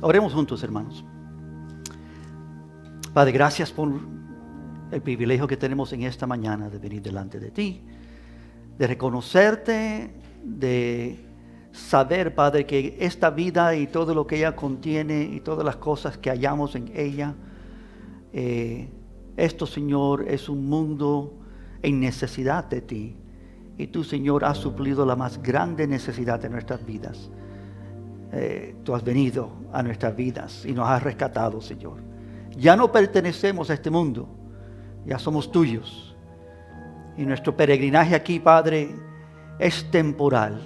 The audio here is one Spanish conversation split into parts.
Oremos juntos, hermanos. Padre, gracias por el privilegio que tenemos en esta mañana de venir delante de ti, de reconocerte, de saber, Padre, que esta vida y todo lo que ella contiene y todas las cosas que hallamos en ella, esto, Señor, es un mundo en necesidad de ti. Y tú, Señor, has suplido la más grande necesidad de nuestras vidas. Tú has venido a nuestras vidas y nos has rescatado, Señor. Ya no pertenecemos a este mundo, ya somos tuyos. Y nuestro peregrinaje aquí, Padre, es temporal.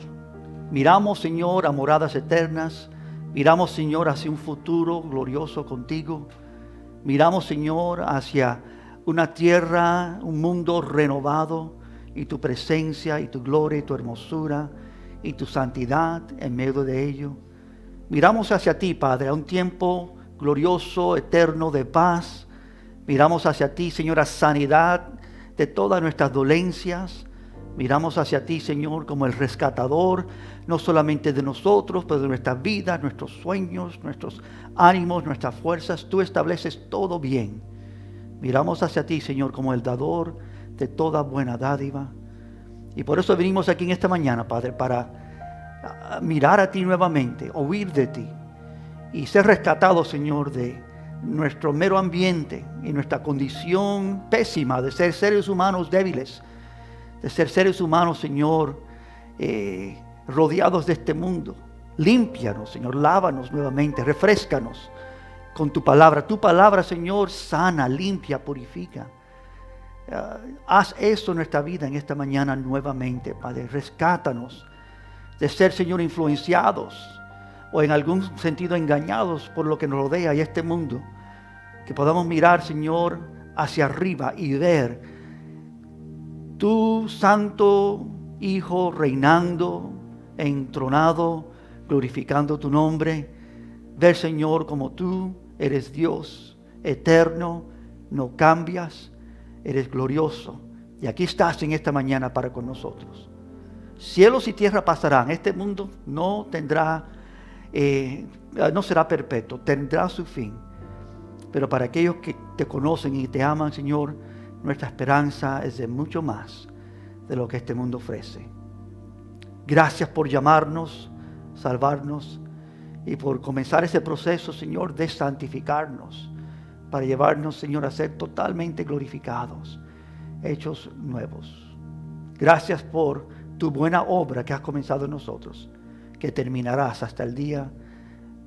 Miramos, Señor, a moradas eternas. Miramos, Señor, hacia un futuro glorioso contigo. Miramos, Señor, hacia una tierra, un mundo renovado, y tu presencia, y tu gloria, y tu hermosura, y tu santidad en medio de ello. Miramos hacia ti, Padre, a un tiempo glorioso, eterno, de paz. Miramos hacia ti, Señor, a sanidad de todas nuestras dolencias. Miramos hacia ti, Señor, como el rescatador, no solamente de nosotros, pero de nuestras vidas, nuestros sueños, nuestros ánimos, nuestras fuerzas. Tú estableces todo bien. Miramos hacia ti, Señor, como el dador de toda buena dádiva. Y por eso venimos aquí en esta mañana, Padre, para mirar a ti nuevamente, oír de ti y ser rescatados, Señor, de nuestro mero ambiente y nuestra condición pésima de ser seres humanos débiles, de ser seres humanos, Señor, rodeados de este mundo. Límpianos, Señor, lávanos nuevamente, refréscanos con tu palabra. Tu palabra, Señor, sana, limpia, purifica. Haz eso en nuestra vida en esta mañana nuevamente, Padre. Rescátanos de ser, Señor, influenciados o en algún sentido engañados por lo que nos rodea y este mundo. Que podamos mirar, Señor, hacia arriba y ver tu santo Hijo reinando, entronado, glorificando tu nombre. Ver, Señor, como tú eres Dios eterno, no cambias, eres glorioso. Y aquí estás en esta mañana para con nosotros. Cielos y tierra pasarán. Este mundo no tendrá, no será perpetuo, tendrá su fin. Pero para aquellos que te conocen y te aman, Señor, nuestra esperanza es de mucho más de lo que este mundo ofrece. Gracias por llamarnos, salvarnos y por comenzar ese proceso, Señor, de santificarnos para llevarnos, Señor, a ser totalmente glorificados, hechos nuevos. Gracias por tu buena obra que has comenzado en nosotros, que terminarás hasta el día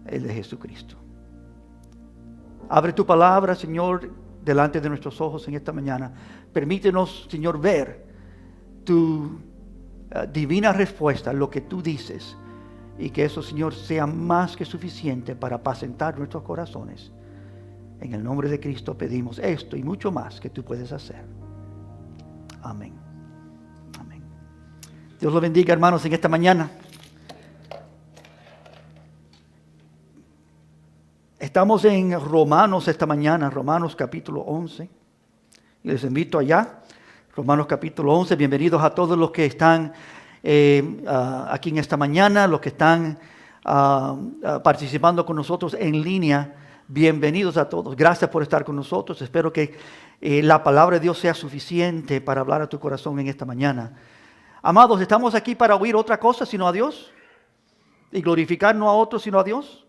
de Jesucristo. Abre tu palabra, Señor, delante de nuestros ojos en esta mañana. Permítenos, Señor, ver tu divina respuesta, lo que tú dices, y que eso, Señor, sea más que suficiente para apacentar nuestros corazones. En el nombre de Cristo pedimos esto y mucho más que tú puedes hacer. Amén. Amén. Dios los bendiga, hermanos, en esta mañana. Estamos en Romanos esta mañana, Romanos capítulo 11. Y les invito allá, Romanos capítulo 11. Bienvenidos a todos los que están aquí en esta mañana, los que están participando con nosotros en línea. Bienvenidos a todos. Gracias por estar con nosotros. Espero que la palabra de Dios sea suficiente para hablar a tu corazón en esta mañana. Amados, ¿estamos aquí para oír otra cosa sino a Dios? ¿Y glorificar no a otros sino a Dios?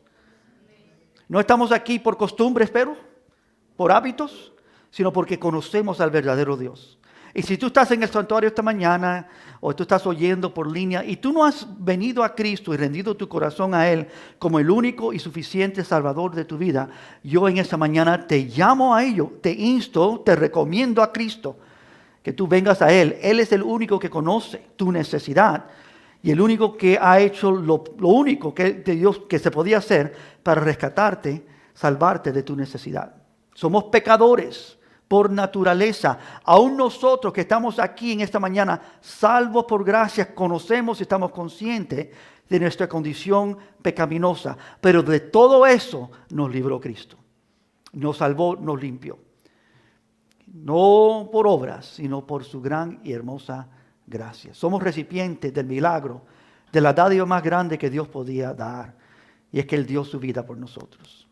No estamos aquí por costumbre, espero, por hábitos, sino porque conocemos al verdadero Dios. Y si tú estás en el santuario esta mañana o tú estás oyendo por línea y tú no has venido a Cristo y rendido tu corazón a Él como el único y suficiente Salvador de tu vida, yo en esta mañana te llamo a ello, te insto, te recomiendo a Cristo que tú vengas a Él. Él es el único que conoce tu necesidad y el único que ha hecho lo único que de Dios que se podía hacer para rescatarte, salvarte de tu necesidad. Somos pecadores por naturaleza. Aún nosotros que estamos aquí en esta mañana, salvos por gracia, conocemos y estamos conscientes de nuestra condición pecaminosa. Pero de todo eso nos libró Cristo. Nos salvó, nos limpió. No por obras, sino por su gran y hermosa gracia. Somos recipientes del milagro, de la dádiva más grande que Dios podía dar. Y es que Él dio su vida por nosotros.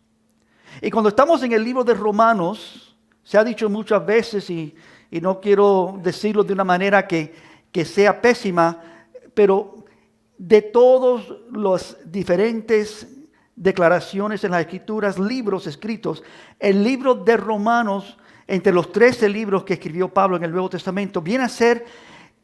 Y cuando estamos en el libro de Romanos, se ha dicho muchas veces, y no quiero decirlo de una manera que sea pésima, pero de todas las diferentes declaraciones en las Escrituras, libros escritos, el libro de Romanos, entre los 13 libros que escribió Pablo en el Nuevo Testamento, viene a ser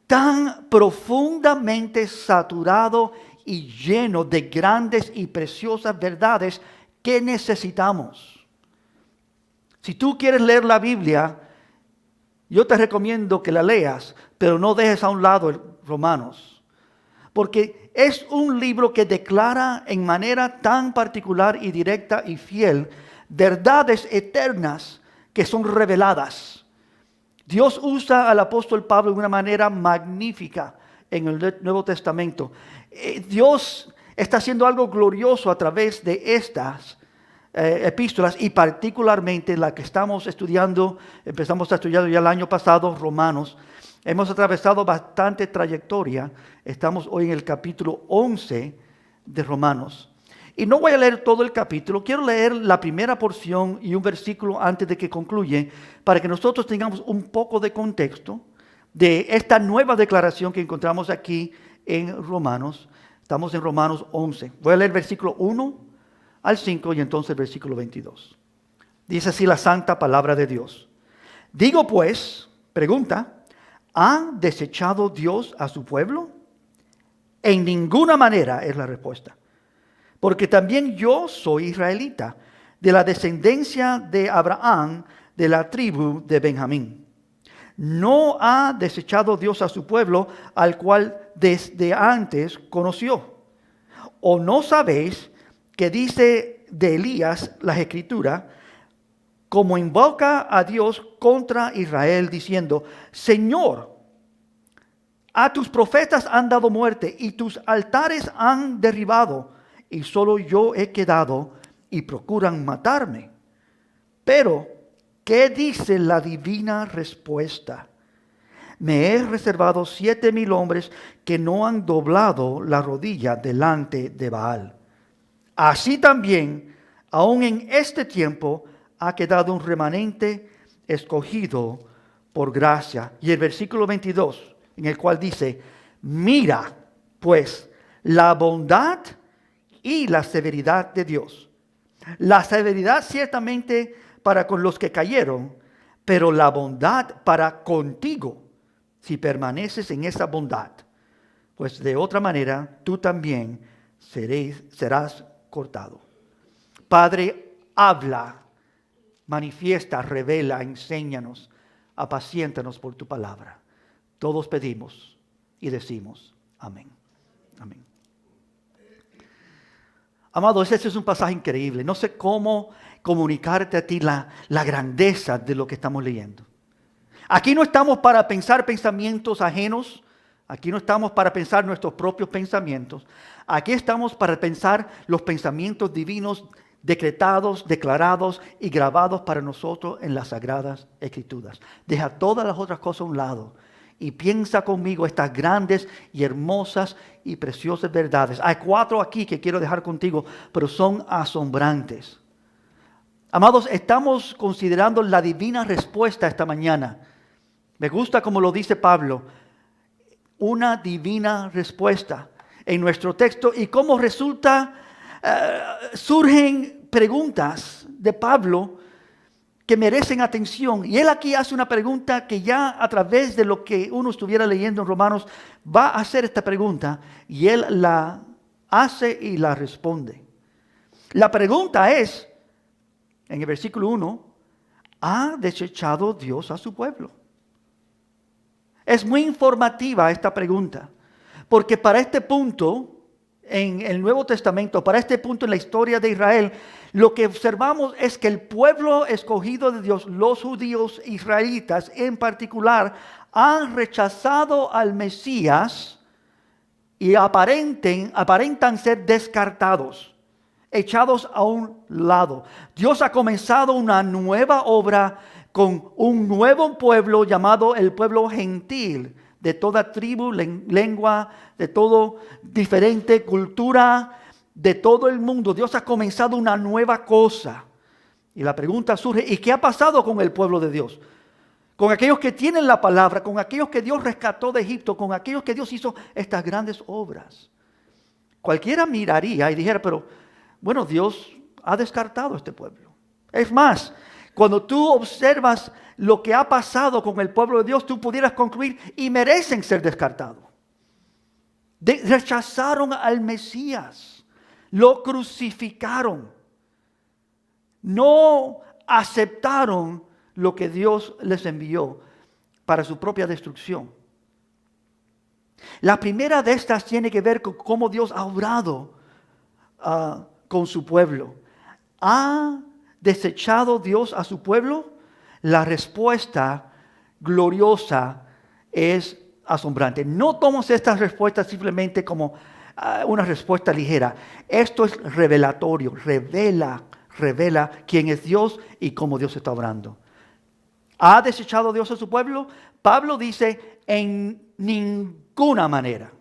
tan profundamente saturado y lleno de grandes y preciosas verdades que necesitamos. Si tú quieres leer la Biblia, yo te recomiendo que la leas, pero no dejes a un lado el Romanos, porque es un libro que declara en manera tan particular y directa y fiel verdades eternas que son reveladas. Dios usa al apóstol Pablo de una manera magnífica en el Nuevo Testamento. Dios está haciendo algo glorioso a través de estas epístolas, y particularmente la que estamos estudiando, empezamos a estudiar ya el año pasado, Romanos. Hemos atravesado bastante trayectoria. Estamos hoy en el capítulo 11 de Romanos. Y no voy a leer todo el capítulo, quiero leer la primera porción y un versículo antes de que concluya, para que nosotros tengamos un poco de contexto de esta nueva declaración que encontramos aquí en Romanos. Estamos en Romanos 11. Voy a leer versículo 1 al 5 y entonces versículo 22. Dice así la santa palabra de Dios. Digo pues, pregunta, ¿ha desechado Dios a su pueblo? En ninguna manera es la respuesta. Porque también yo soy israelita, de la descendencia de Abraham, de la tribu de Benjamín. No ha desechado Dios a su pueblo, al cual desde antes conoció. ¿O no sabéis que dice de Elías las Escrituras, como invoca a Dios contra Israel, diciendo, Señor, a tus profetas han dado muerte y tus altares han derribado, y solo yo he quedado y procuran matarme? Pero, ¿qué dice la divina respuesta? Me he reservado 7,000 hombres que no han doblado la rodilla delante de Baal. Así también, aún en este tiempo, ha quedado un remanente escogido por gracia. Y el versículo 22, en el cual dice, mira pues la bondad y la severidad de Dios. La severidad ciertamente para con los que cayeron, pero la bondad para contigo, si permaneces en esa bondad. Pues de otra manera, tú también serás cortado. Padre, habla, manifiesta, revela, enséñanos, apaciéntanos por tu palabra. Todos pedimos y decimos amén. Amén. Amados, este es un pasaje increíble. No sé cómo comunicarte a ti la grandeza de lo que estamos leyendo. Aquí no estamos para pensar pensamientos ajenos. Aquí no estamos para pensar nuestros propios pensamientos. Aquí estamos para pensar los pensamientos divinos decretados, declarados y grabados para nosotros en las Sagradas Escrituras. Deja todas las otras cosas a un lado y piensa conmigo estas grandes y hermosas y preciosas verdades. Hay 4 aquí que quiero dejar contigo, pero son asombrantes. Amados, estamos considerando la divina respuesta esta mañana. Me gusta como lo dice Pablo, una divina respuesta en nuestro texto, y cómo resulta, surgen preguntas de Pablo que merecen atención. Y él aquí hace una pregunta que ya a través de lo que uno estuviera leyendo en Romanos va a hacer esta pregunta, y él la hace y la responde. La pregunta es, en el versículo 1, ¿ha desechado Dios a su pueblo? Es muy informativa esta pregunta, porque para este punto en el Nuevo Testamento, para este punto en la historia de Israel, lo que observamos es que el pueblo escogido de Dios, los judíos israelitas en particular, han rechazado al Mesías y aparentan ser descartados, echados a un lado. Dios ha comenzado una nueva obra con un nuevo pueblo llamado el pueblo gentil, de toda tribu, lengua, de todo diferente cultura, de todo el mundo. Dios ha comenzado una nueva cosa. Y la pregunta surge, ¿y qué ha pasado con el pueblo de Dios? Con aquellos que tienen la palabra, con aquellos que Dios rescató de Egipto, con aquellos que Dios hizo estas grandes obras. Cualquiera miraría y dijera, pero bueno, Dios ha descartado a este pueblo. Es más, cuando tú observas lo que ha pasado con el pueblo de Dios, tú pudieras concluir y merecen ser descartados. Rechazaron al Mesías, lo crucificaron, no aceptaron lo que Dios les envió para su propia destrucción. La primera de estas tiene que ver con cómo Dios ha obrado con su pueblo. ¿Ha desechado Dios a su pueblo? La respuesta gloriosa es asombrante. No tomes estas respuestas simplemente como una respuesta ligera. Esto es revelatorio, revela quién es Dios y cómo Dios está obrando. ¿Ha desechado Dios a su pueblo? Pablo dice, en ninguna manera,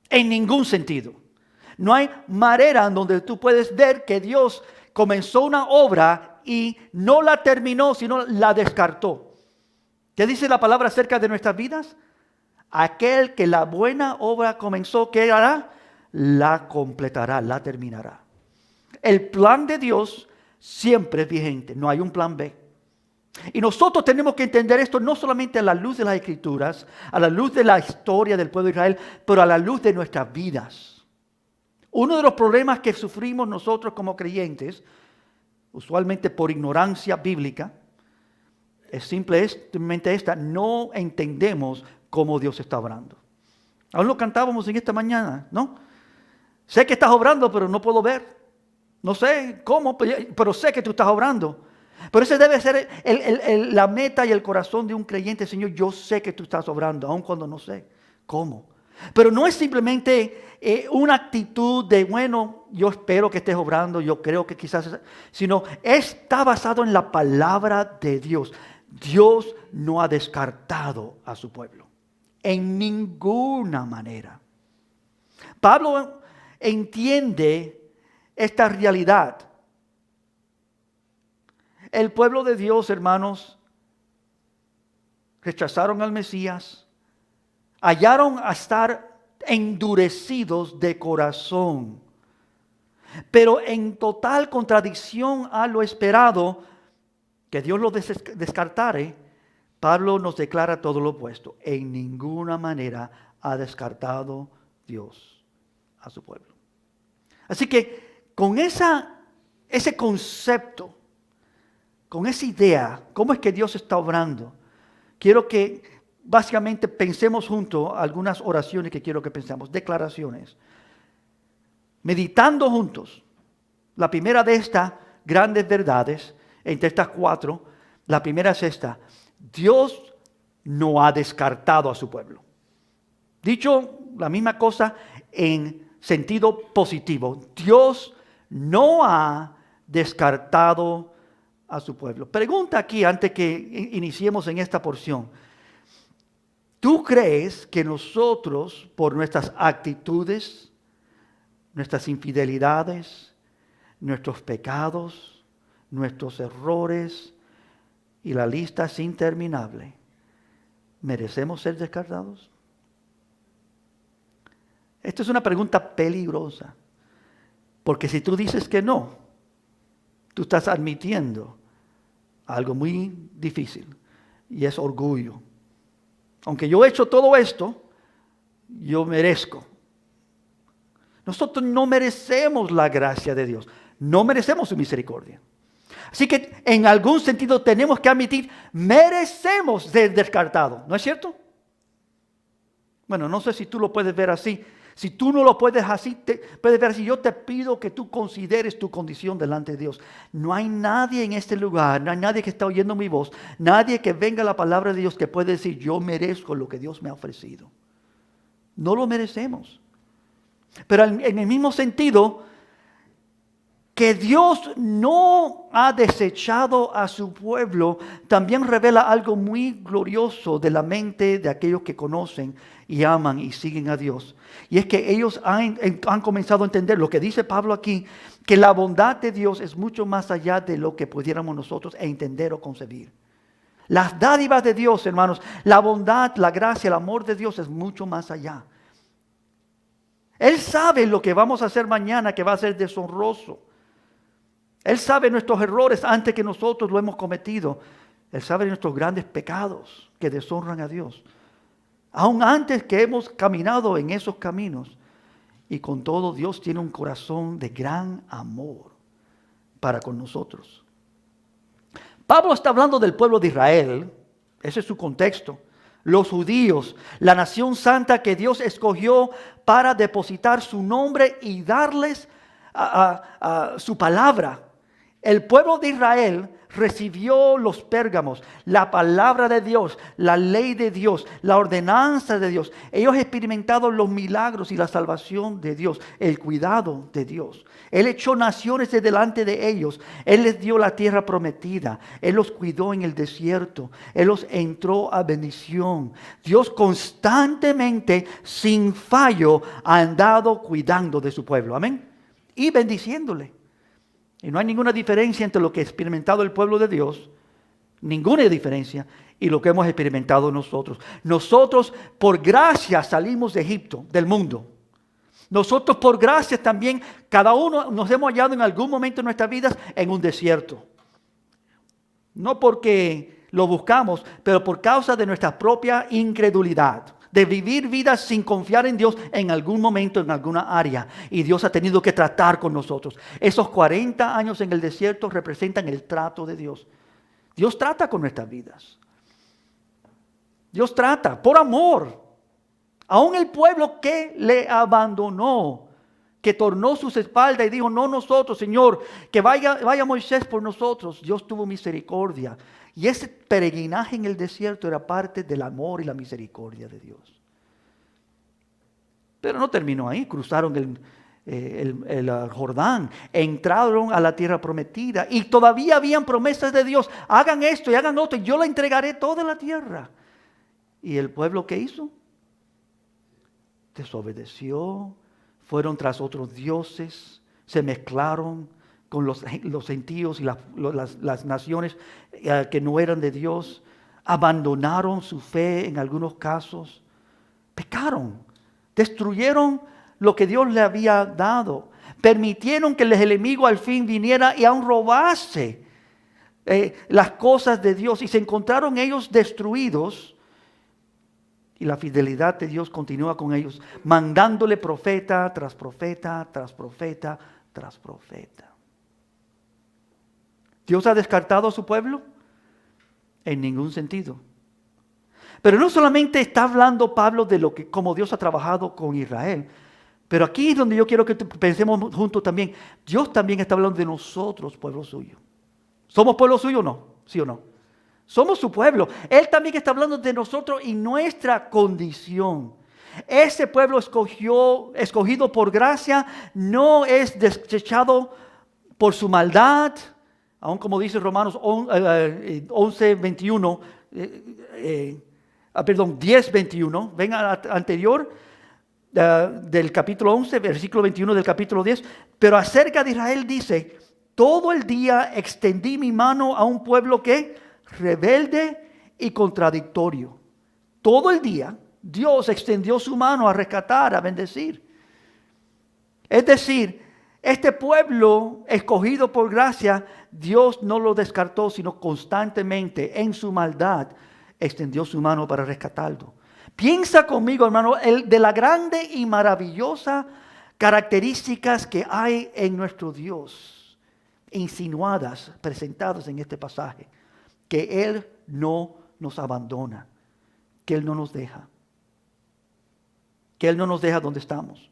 en ningún sentido. No hay manera en donde tú puedes ver que Dios comenzó una obra y no la terminó, sino la descartó. ¿Qué dice la palabra acerca de nuestras vidas? Aquel que la buena obra comenzó, ¿qué hará? La completará, la terminará. El plan de Dios siempre es vigente, no hay un plan B. Y nosotros tenemos que entender esto no solamente a la luz de las Escrituras, a la luz de la historia del pueblo de Israel, pero a la luz de nuestras vidas. Uno de los problemas que sufrimos nosotros como creyentes, usualmente por ignorancia bíblica, es simplemente esta: no entendemos cómo Dios está obrando. Aún lo cantábamos en esta mañana, ¿no? Sé que estás obrando, pero no puedo ver. No sé cómo, pero sé que tú estás obrando. Pero ese debe ser la meta y el corazón de un creyente. Señor, yo sé que tú estás obrando, aun cuando no sé cómo. Pero no es simplemente una actitud de, bueno, yo espero que estés obrando, yo creo que quizás, sino está basado en la palabra de Dios. Dios no ha descartado a su pueblo en ninguna manera. Pablo entiende esta realidad. El pueblo de Dios, hermanos, rechazaron al Mesías, hallaron a estar endurecidos de corazón, pero en total contradicción a lo esperado, que Dios los descartare. Pablo nos declara todo lo opuesto. En ninguna manera ha descartado Dios a su pueblo. Así que con ese concepto, con esa idea, cómo es que Dios está obrando, quiero que básicamente pensemos juntos algunas oraciones que quiero que pensemos, declaraciones. Meditando juntos. La primera de estas grandes verdades, entre estas cuatro, la primera es esta: Dios no ha descartado a su pueblo. Dicho la misma cosa en sentido positivo, Dios no ha descartado a su pueblo. Pregunta aquí antes que iniciemos en esta porción: ¿tú crees que nosotros, por nuestras actitudes, nuestras infidelidades, nuestros pecados, nuestros errores y la lista es interminable, merecemos ser descartados? Esta es una pregunta peligrosa, porque si tú dices que no, tú estás admitiendo algo muy difícil, y es orgullo. Aunque yo he hecho todo esto, yo merezco. Nosotros no merecemos la gracia de Dios, no merecemos su misericordia. Así que en algún sentido tenemos que admitir, merecemos ser descartados, ¿no es cierto? Bueno, no sé si tú lo puedes ver así. Si tú no lo puedes puedes ver así, yo te pido que tú consideres tu condición delante de Dios. No hay nadie en este lugar, no hay nadie que está oyendo mi voz, nadie que venga a la palabra de Dios que puede decir, yo merezco lo que Dios me ha ofrecido. No lo merecemos. Pero en el mismo sentido, Que Dios no ha desechado a su pueblo también revela algo muy glorioso de la mente de aquellos que conocen y aman y siguen a Dios. Y es que ellos han comenzado a entender lo que dice Pablo aquí, que la bondad de Dios es mucho más allá de lo que pudiéramos nosotros entender o concebir. Las dádivas de Dios, hermanos, la bondad, la gracia, el amor de Dios es mucho más allá. Él sabe lo que vamos a hacer mañana que va a ser deshonroso. Él sabe nuestros errores antes que nosotros lo hemos cometido. Él sabe nuestros grandes pecados que deshonran a Dios. Aún antes que hemos caminado en esos caminos. Y con todo, Dios tiene un corazón de gran amor para con nosotros. Pablo está hablando del pueblo de Israel. Ese es su contexto. Los judíos, la nación santa que Dios escogió para depositar su nombre y darles su palabra. El pueblo de Israel recibió los pérgamos, la palabra de Dios, la ley de Dios, la ordenanza de Dios. Ellos experimentaron los milagros y la salvación de Dios, el cuidado de Dios. Él echó naciones de delante de ellos. Él les dio la tierra prometida. Él los cuidó en el desierto. Él los entró a bendición. Dios constantemente, sin fallo, ha andado cuidando de su pueblo. Amén. Y bendiciéndole. Y no hay ninguna diferencia entre lo que ha experimentado el pueblo de Dios, ninguna diferencia, y lo que hemos experimentado nosotros. Nosotros por gracia salimos de Egipto, del mundo. Nosotros por gracia también, cada uno nos hemos hallado en algún momento de nuestras vidas en un desierto. No porque lo buscamos, pero por causa de nuestra propia incredulidad. De vivir vidas sin confiar en Dios en algún momento, en alguna área. Y Dios ha tenido que tratar con nosotros. Esos 40 años en el desierto representan el trato de Dios. Dios trata con nuestras vidas. Dios trata por amor. Aún el pueblo que le abandonó, que tornó sus espaldas y dijo, no nosotros, Señor, que vaya Moisés por nosotros. Dios tuvo misericordia. Y ese peregrinaje en el desierto era parte del amor y la misericordia de Dios. Pero no terminó ahí. Cruzaron el Jordán, entraron a la tierra prometida y todavía habían promesas de Dios. Hagan esto y hagan otro y yo le entregaré toda la tierra. ¿Y el pueblo qué hizo? Desobedeció, fueron tras otros dioses, se mezclaron con los gentíos y las naciones que no eran de Dios, abandonaron su fe en algunos casos, pecaron, destruyeron lo que Dios le había dado, permitieron que el enemigo al fin viniera y aún robase las cosas de Dios y se encontraron ellos destruidos. Y la fidelidad de Dios continúa con ellos, mandándole profeta tras profeta, tras profeta, tras profeta. ¿Dios ha descartado a su pueblo? En ningún sentido. Pero no solamente está hablando Pablo de lo que, como Dios ha trabajado con Israel, pero aquí es donde yo quiero que pensemos juntos también. Dios también está hablando de nosotros, pueblo suyo. ¿Somos pueblo suyo o no? ¿Sí o no? Somos su pueblo. Él también está hablando de nosotros y nuestra condición. Ese pueblo escogido por gracia, no es desechado por su maldad. Aún como dice Romanos 11:21, 10:21, ven al anterior del capítulo 11, versículo 21 del capítulo 10. Pero acerca de Israel dice, todo el día extendí mi mano a un pueblo que rebelde y contradictorio. Todo el día Dios extendió su mano a rescatar, a bendecir. Es decir, este pueblo escogido por gracia, Dios no lo descartó, sino constantemente en su maldad extendió su mano para rescatarlo. Piensa conmigo, hermano, de la grande y maravillosa características que hay en nuestro Dios, insinuadas, presentadas en este pasaje. Que Él no nos abandona, que Él no nos deja, que Él no nos deja donde estamos.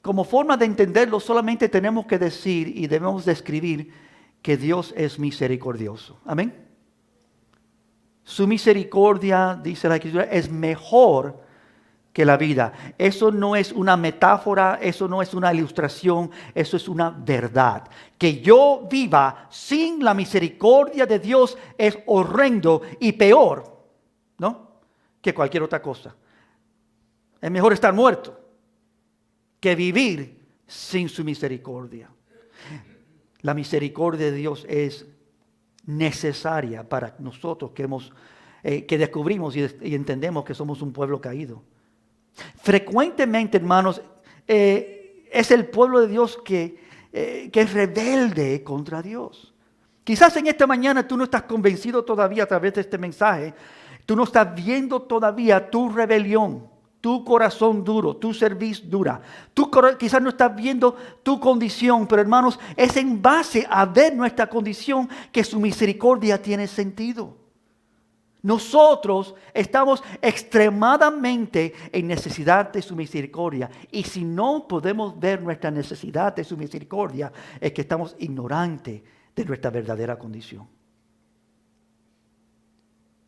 Como forma de entenderlo, solamente tenemos que decir y debemos describir que Dios es misericordioso. Amén. Su misericordia, dice la Escritura, es mejor que la vida. Eso no es una metáfora, eso no es una ilustración, eso es una verdad. Que yo viva sin la misericordia de Dios es horrendo y peor, ¿no?, que cualquier otra cosa. Es mejor estar muerto que vivir sin su misericordia. La misericordia de Dios es necesaria para nosotros que descubrimos y entendemos que somos un pueblo caído. Frecuentemente, hermanos, es el pueblo de Dios que es rebelde contra Dios. Quizás en esta mañana tú no estás convencido todavía a través de este mensaje. Tú no estás viendo todavía tu rebelión, tu corazón duro, tu cerviz dura. Tú quizás no estás viendo tu condición, pero hermanos, es en base a ver nuestra condición que su misericordia tiene sentido. Nosotros estamos extremadamente en necesidad de su misericordia. Y si no podemos ver nuestra necesidad de su misericordia, es que estamos ignorantes de nuestra verdadera condición.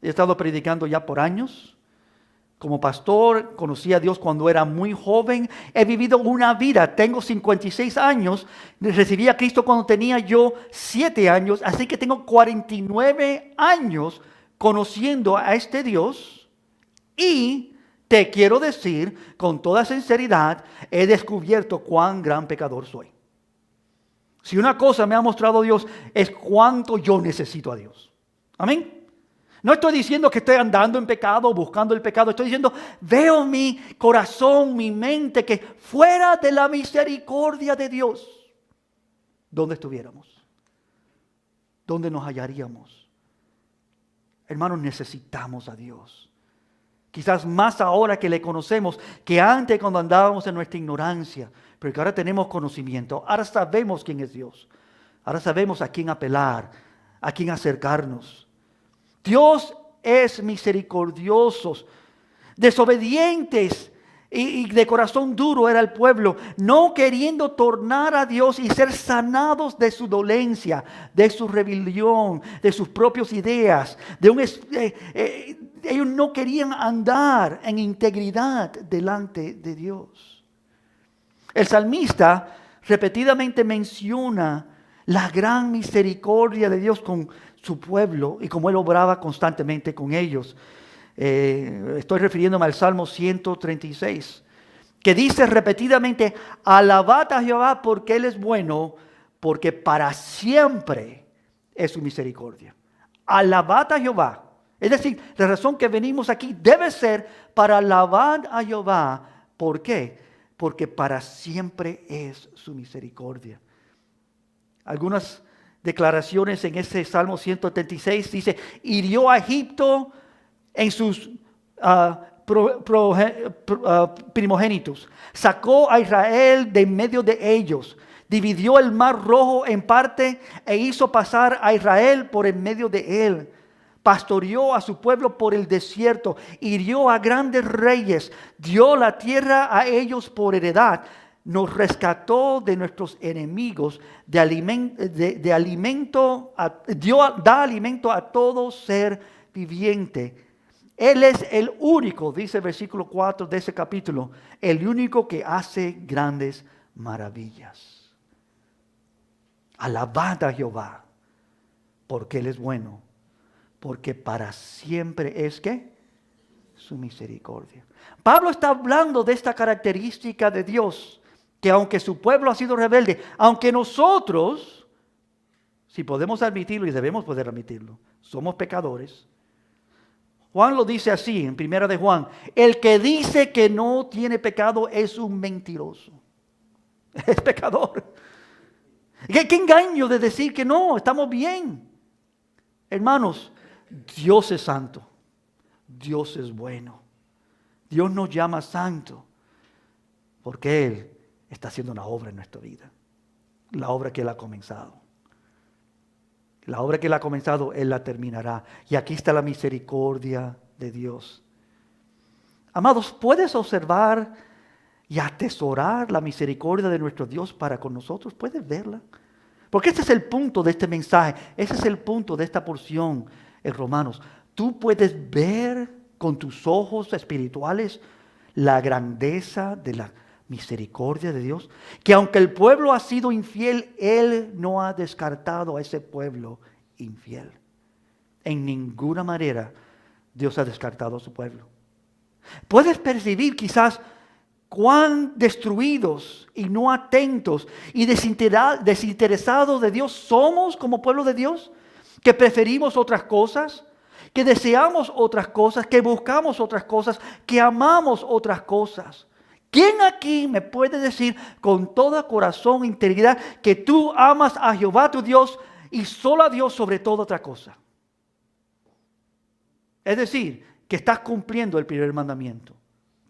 He estado predicando ya por años. Como pastor, conocí a Dios cuando era muy joven. He vivido una vida. Tengo 56 años. Recibí a Cristo cuando tenía yo 7 años. Así que tengo 49 años conociendo a este Dios. Y te quiero decir con toda sinceridad, he descubierto cuán gran pecador soy. Si una cosa me ha mostrado Dios es cuánto yo necesito a Dios. Amén. No estoy diciendo que estoy andando en pecado, buscando el pecado. Estoy diciendo, veo mi corazón, mi mente, que fuera de la misericordia de Dios, ¿dónde estuviéramos? ¿Dónde nos hallaríamos? Hermanos, necesitamos a Dios. Quizás más ahora que le conocemos que antes cuando andábamos en nuestra ignorancia. Pero que ahora tenemos conocimiento. Ahora sabemos quién es Dios. Ahora sabemos a quién apelar, a quién acercarnos. Dios es misericordioso. Desobedientes y de corazón duro era el pueblo, no queriendo tornar a Dios y ser sanados de su dolencia, de su rebelión, de sus propias ideas. Ellos no querían andar en integridad delante de Dios. El salmista repetidamente menciona la gran misericordia de Dios con su pueblo y cómo Él obraba constantemente con ellos. Estoy refiriéndome al Salmo 136, que dice repetidamente, alabad a Jehová porque Él es bueno, porque para siempre es su misericordia. Alabad a Jehová. Es decir, la razón que venimos aquí debe ser para alabar a Jehová. ¿Por qué? Porque para siempre es su misericordia. Algunas declaraciones en ese Salmo 136 dice, hirió a Egipto en sus primogénitos, sacó a Israel de en medio de ellos, dividió el mar rojo en parte e hizo pasar a Israel por en medio de él. Pastoreó a su pueblo por el desierto, hirió a grandes reyes, dio la tierra a ellos por heredad. Nos rescató de nuestros enemigos, da alimento a todo ser viviente. Él es el único, dice el versículo 4 de ese capítulo, el único que hace grandes maravillas. Alabad a Jehová, porque Él es bueno, porque para siempre es ¿qué? Su misericordia. Pablo está hablando de esta característica de Dios, que aunque su pueblo ha sido rebelde, aunque nosotros, si podemos admitirlo y debemos poder admitirlo, somos pecadores. Juan lo dice así en 1 de Juan, el que dice que no tiene pecado es un mentiroso, es pecador. ¿Qué engaño de decir que no, estamos bien? Hermanos, Dios es santo, Dios es bueno, Dios nos llama santo, porque Él está haciendo una obra en nuestra vida. La obra que Él ha comenzado. La obra que Él ha comenzado, Él la terminará. Y aquí está la misericordia de Dios. Amados, ¿puedes observar y atesorar la misericordia de nuestro Dios para con nosotros? ¿Puedes verla? Porque este es el punto de este mensaje. Ese es el punto de esta porción en Romanos. Tú puedes ver con tus ojos espirituales la grandeza de la misericordia de Dios, que aunque el pueblo ha sido infiel, Él no ha descartado a ese pueblo infiel. En ninguna manera Dios ha descartado a su pueblo. Puedes percibir quizás cuán destruidos y no atentos y desinteresados de Dios somos como pueblo de Dios, que preferimos otras cosas, que deseamos otras cosas, que buscamos otras cosas, que amamos otras cosas. ¿Quién aquí me puede decir con todo corazón e integridad que tú amas a Jehová tu Dios y solo a Dios sobre toda otra cosa? Es decir, que estás cumpliendo el primer mandamiento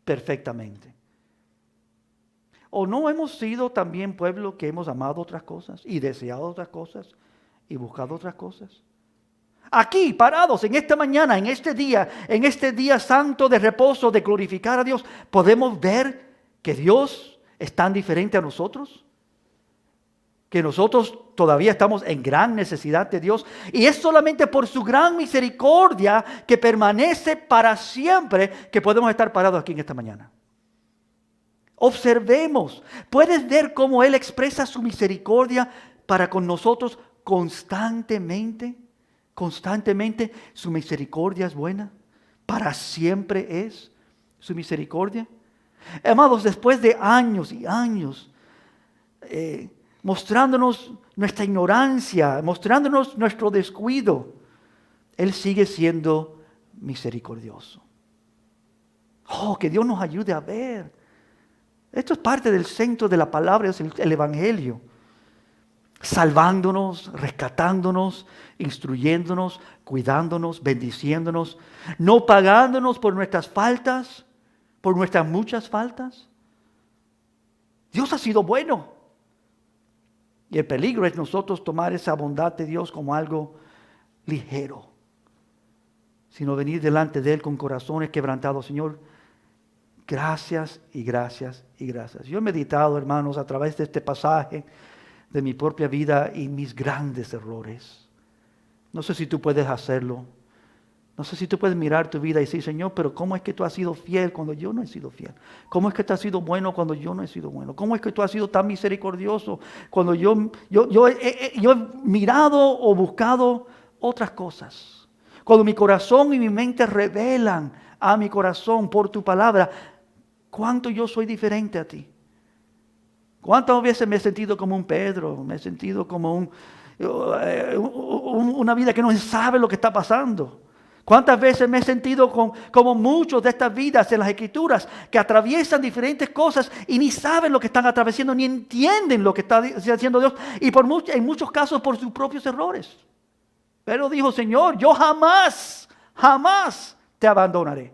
perfectamente. ¿O no hemos sido también pueblo que hemos amado otras cosas y deseado otras cosas y buscado otras cosas? Aquí, parados en esta mañana, en este día santo de reposo, de glorificar a Dios, podemos ver que Dios es tan diferente a nosotros, que nosotros todavía estamos en gran necesidad de Dios, y es solamente por su gran misericordia que permanece para siempre que podemos estar parados aquí en esta mañana. Observemos, puedes ver cómo Él expresa su misericordia para con nosotros constantemente. Constantemente su misericordia es buena, para siempre es su misericordia. Amados, después de años y años mostrándonos nuestra ignorancia, mostrándonos nuestro descuido, Él sigue siendo misericordioso. Oh, que Dios nos ayude a ver. Esto es parte del centro de la palabra, es el Evangelio. Salvándonos, rescatándonos, instruyéndonos, cuidándonos, bendiciéndonos, no pagándonos por nuestras faltas, por nuestras muchas faltas. Dios ha sido bueno. Y el peligro es nosotros tomar esa bondad de Dios como algo ligero, sino venir delante de Él con corazones quebrantados. Señor, gracias y gracias y gracias. Yo he meditado, hermanos, a través de este pasaje de mi propia vida y mis grandes errores. No sé si tú puedes hacerlo. No sé si tú puedes mirar tu vida y decir, Señor, pero ¿cómo es que tú has sido fiel cuando yo no he sido fiel? ¿Cómo es que tú has sido bueno cuando yo no he sido bueno? ¿Cómo es que tú has sido tan misericordioso cuando yo he mirado o buscado otras cosas? Cuando mi corazón y mi mente revelan a mi corazón por tu palabra, ¿cuánto yo soy diferente a ti? ¿Cuántas veces me he sentido como un Pedro? Me he sentido como una vida que no sabe lo que está pasando. ¿Cuántas veces me he sentido como muchos de estas vidas en las Escrituras que atraviesan diferentes cosas y ni saben lo que están atravesando, ni entienden lo que está haciendo Dios, y en muchos casos por sus propios errores? Pero dijo, Señor, yo jamás te abandonaré.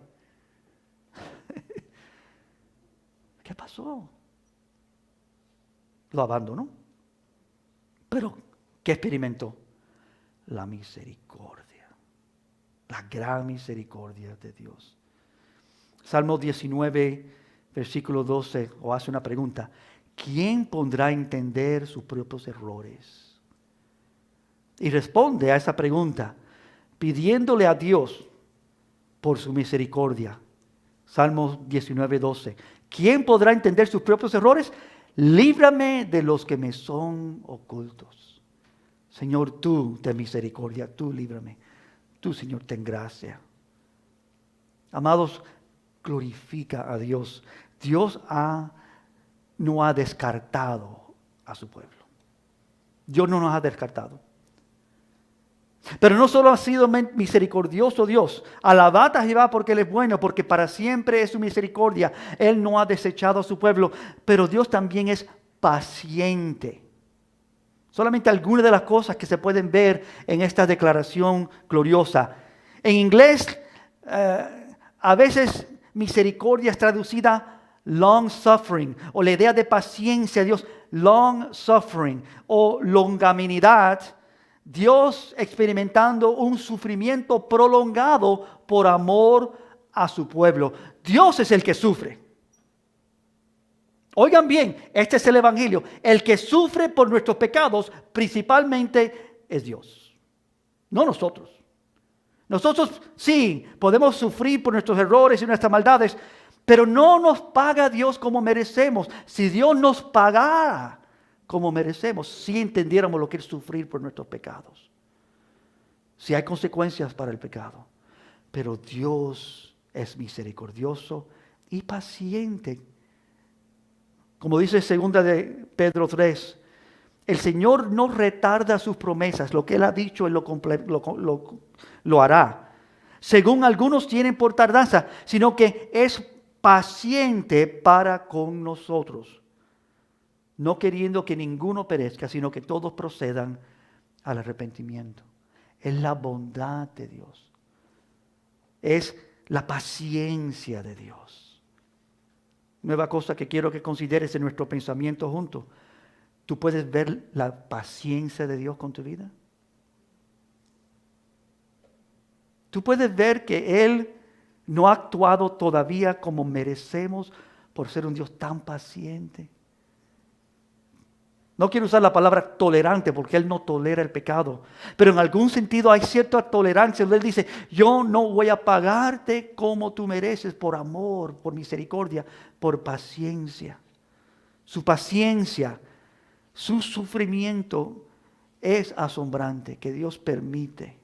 ¿Qué pasó? Lo abandonó. Pero, ¿qué experimentó? La misericordia. La gran misericordia de Dios. Salmo 19, versículo 12, o hace una pregunta. ¿Quién podrá a entender sus propios errores? Y responde a esa pregunta pidiéndole a Dios por su misericordia. Salmo 19, 12. ¿Quién podrá entender sus propios errores? Líbrame de los que me son ocultos. Señor, tú ten misericordia, tú líbrame. Tú, Señor, ten gracia. Amados, glorifica a Dios. Dios no ha descartado a su pueblo. Dios no nos ha descartado. Pero no solo ha sido misericordioso Dios. Alabad a Jehová porque Él es bueno, porque para siempre es su misericordia. Él no ha desechado a su pueblo. Pero Dios también es paciente. Solamente algunas de las cosas que se pueden ver en esta declaración gloriosa. En inglés, a veces misericordia es traducida long suffering, o la idea de paciencia, Dios, long suffering, o longanimidad, Dios experimentando un sufrimiento prolongado por amor a su pueblo. Dios es el que sufre. Oigan bien, este es el Evangelio. El que sufre por nuestros pecados principalmente es Dios, no nosotros. Nosotros sí podemos sufrir por nuestros errores y nuestras maldades, Pero no nos paga Dios como merecemos. Si Dios nos pagara como merecemos, si entendiéramos lo que es sufrir por nuestros pecados. Si hay consecuencias para el pecado. Pero Dios es misericordioso y paciente. Como dice 2 de Pedro 3, el Señor no retarda sus promesas. Lo que Él ha dicho, Él lo hará. Según algunos tienen por tardanza, sino que es paciente para con nosotros. No queriendo que ninguno perezca, sino que todos procedan al arrepentimiento. Es la bondad de Dios. Es la paciencia de Dios. Nueva cosa que quiero que consideres en nuestro pensamiento juntos. ¿Tú puedes ver la paciencia de Dios con tu vida? ¿Tú puedes ver que Él no ha actuado todavía como merecemos por ser un Dios tan paciente? No quiero usar la palabra tolerante porque Él no tolera el pecado. Pero en algún sentido hay cierta tolerancia. Él dice, yo no voy a pagarte como tú mereces por amor, por misericordia, por paciencia. Su paciencia, su sufrimiento es asombrante, que Dios permite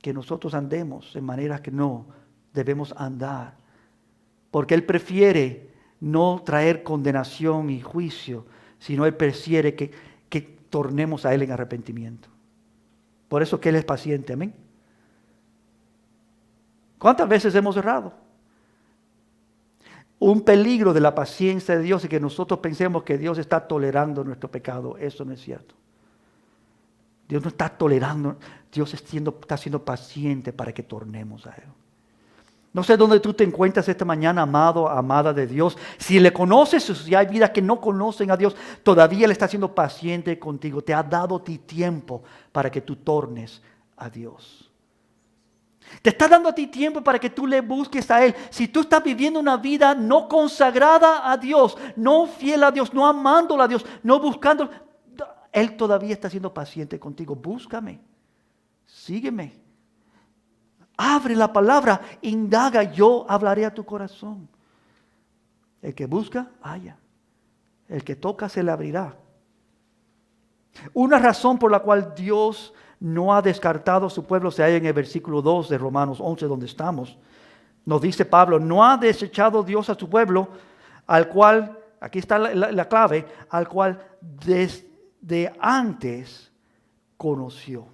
que nosotros andemos en maneras que no debemos andar. Porque Él prefiere no traer condenación y juicio, sino Él prefiere que tornemos a Él en arrepentimiento. Por eso que Él es paciente, amén. ¿Cuántas veces hemos errado? Un peligro de la paciencia de Dios es que nosotros pensemos que Dios está tolerando nuestro pecado. Eso no es cierto. Dios no está tolerando, Dios está siendo paciente para que tornemos a Él. No sé dónde tú te encuentras esta mañana, amado, amada de Dios. Si le conoces o si hay vidas que no conocen a Dios, todavía Él está siendo paciente contigo. Te ha dado a ti tiempo para que tú tornes a Dios. Te está dando a ti tiempo para que tú le busques a Él. Si tú estás viviendo una vida no consagrada a Dios, no fiel a Dios, no amándolo a Dios, no buscando, Él todavía está siendo paciente contigo. Búscame, sígueme. Abre la palabra, indaga, yo hablaré a tu corazón. El que busca, halla. El que toca, se le abrirá. Una razón por la cual Dios no ha descartado a su pueblo se halla en el versículo 2 de Romanos 11, donde estamos. Nos dice Pablo, no ha desechado Dios a su pueblo, al cual, aquí está la clave, al cual desde antes conoció.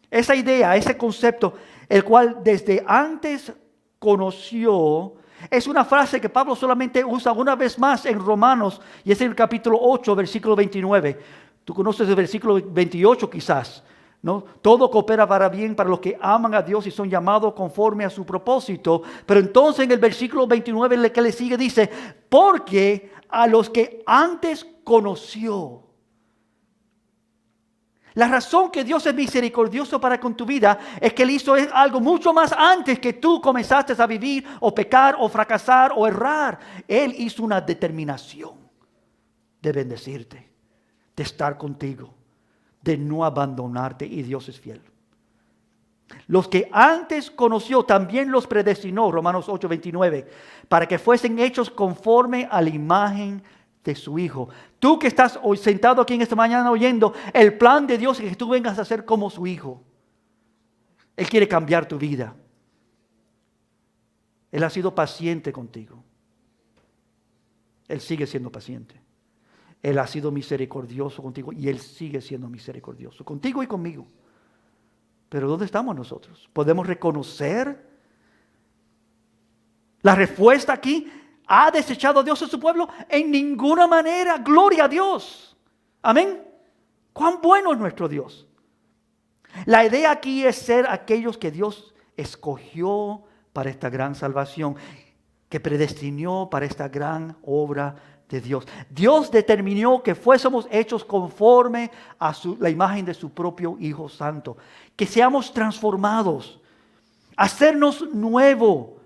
Esa idea, ese concepto, el cual desde antes conoció, es una frase que Pablo solamente usa una vez más en Romanos, y es en el capítulo 8, versículo 29. Tú conoces el versículo 28 quizás, ¿no? Todo coopera para bien para los que aman a Dios y son llamados conforme a su propósito. Pero entonces en el versículo 29, el que le sigue, dice, porque a los que antes conoció. La razón que Dios es misericordioso para con tu vida es que Él hizo algo mucho más antes que tú comenzaste a vivir o pecar o fracasar o errar. Él hizo una determinación de bendecirte, de estar contigo, de no abandonarte, y Dios es fiel. Los que antes conoció también los predestinó, Romanos 8:29, para que fuesen hechos conforme a la imagen de su Hijo. Tú que estás hoy sentado aquí en esta mañana oyendo, el plan de Dios es que tú vengas a ser como su Hijo. Él quiere cambiar tu vida. Él ha sido paciente contigo. Él sigue siendo paciente. Él ha sido misericordioso contigo y Él sigue siendo misericordioso contigo y conmigo. Pero ¿dónde estamos nosotros? ¿Podemos reconocer la respuesta aquí? ¿Ha desechado Dios a su pueblo? En ninguna manera. Gloria a Dios. Amén. ¿Cuán bueno es nuestro Dios? La idea aquí es ser aquellos que Dios escogió para esta gran salvación, que predestinó para esta gran obra de Dios. Dios determinó que fuésemos hechos conforme a la imagen de su propio Hijo Santo. Que seamos transformados, hacernos nuevo,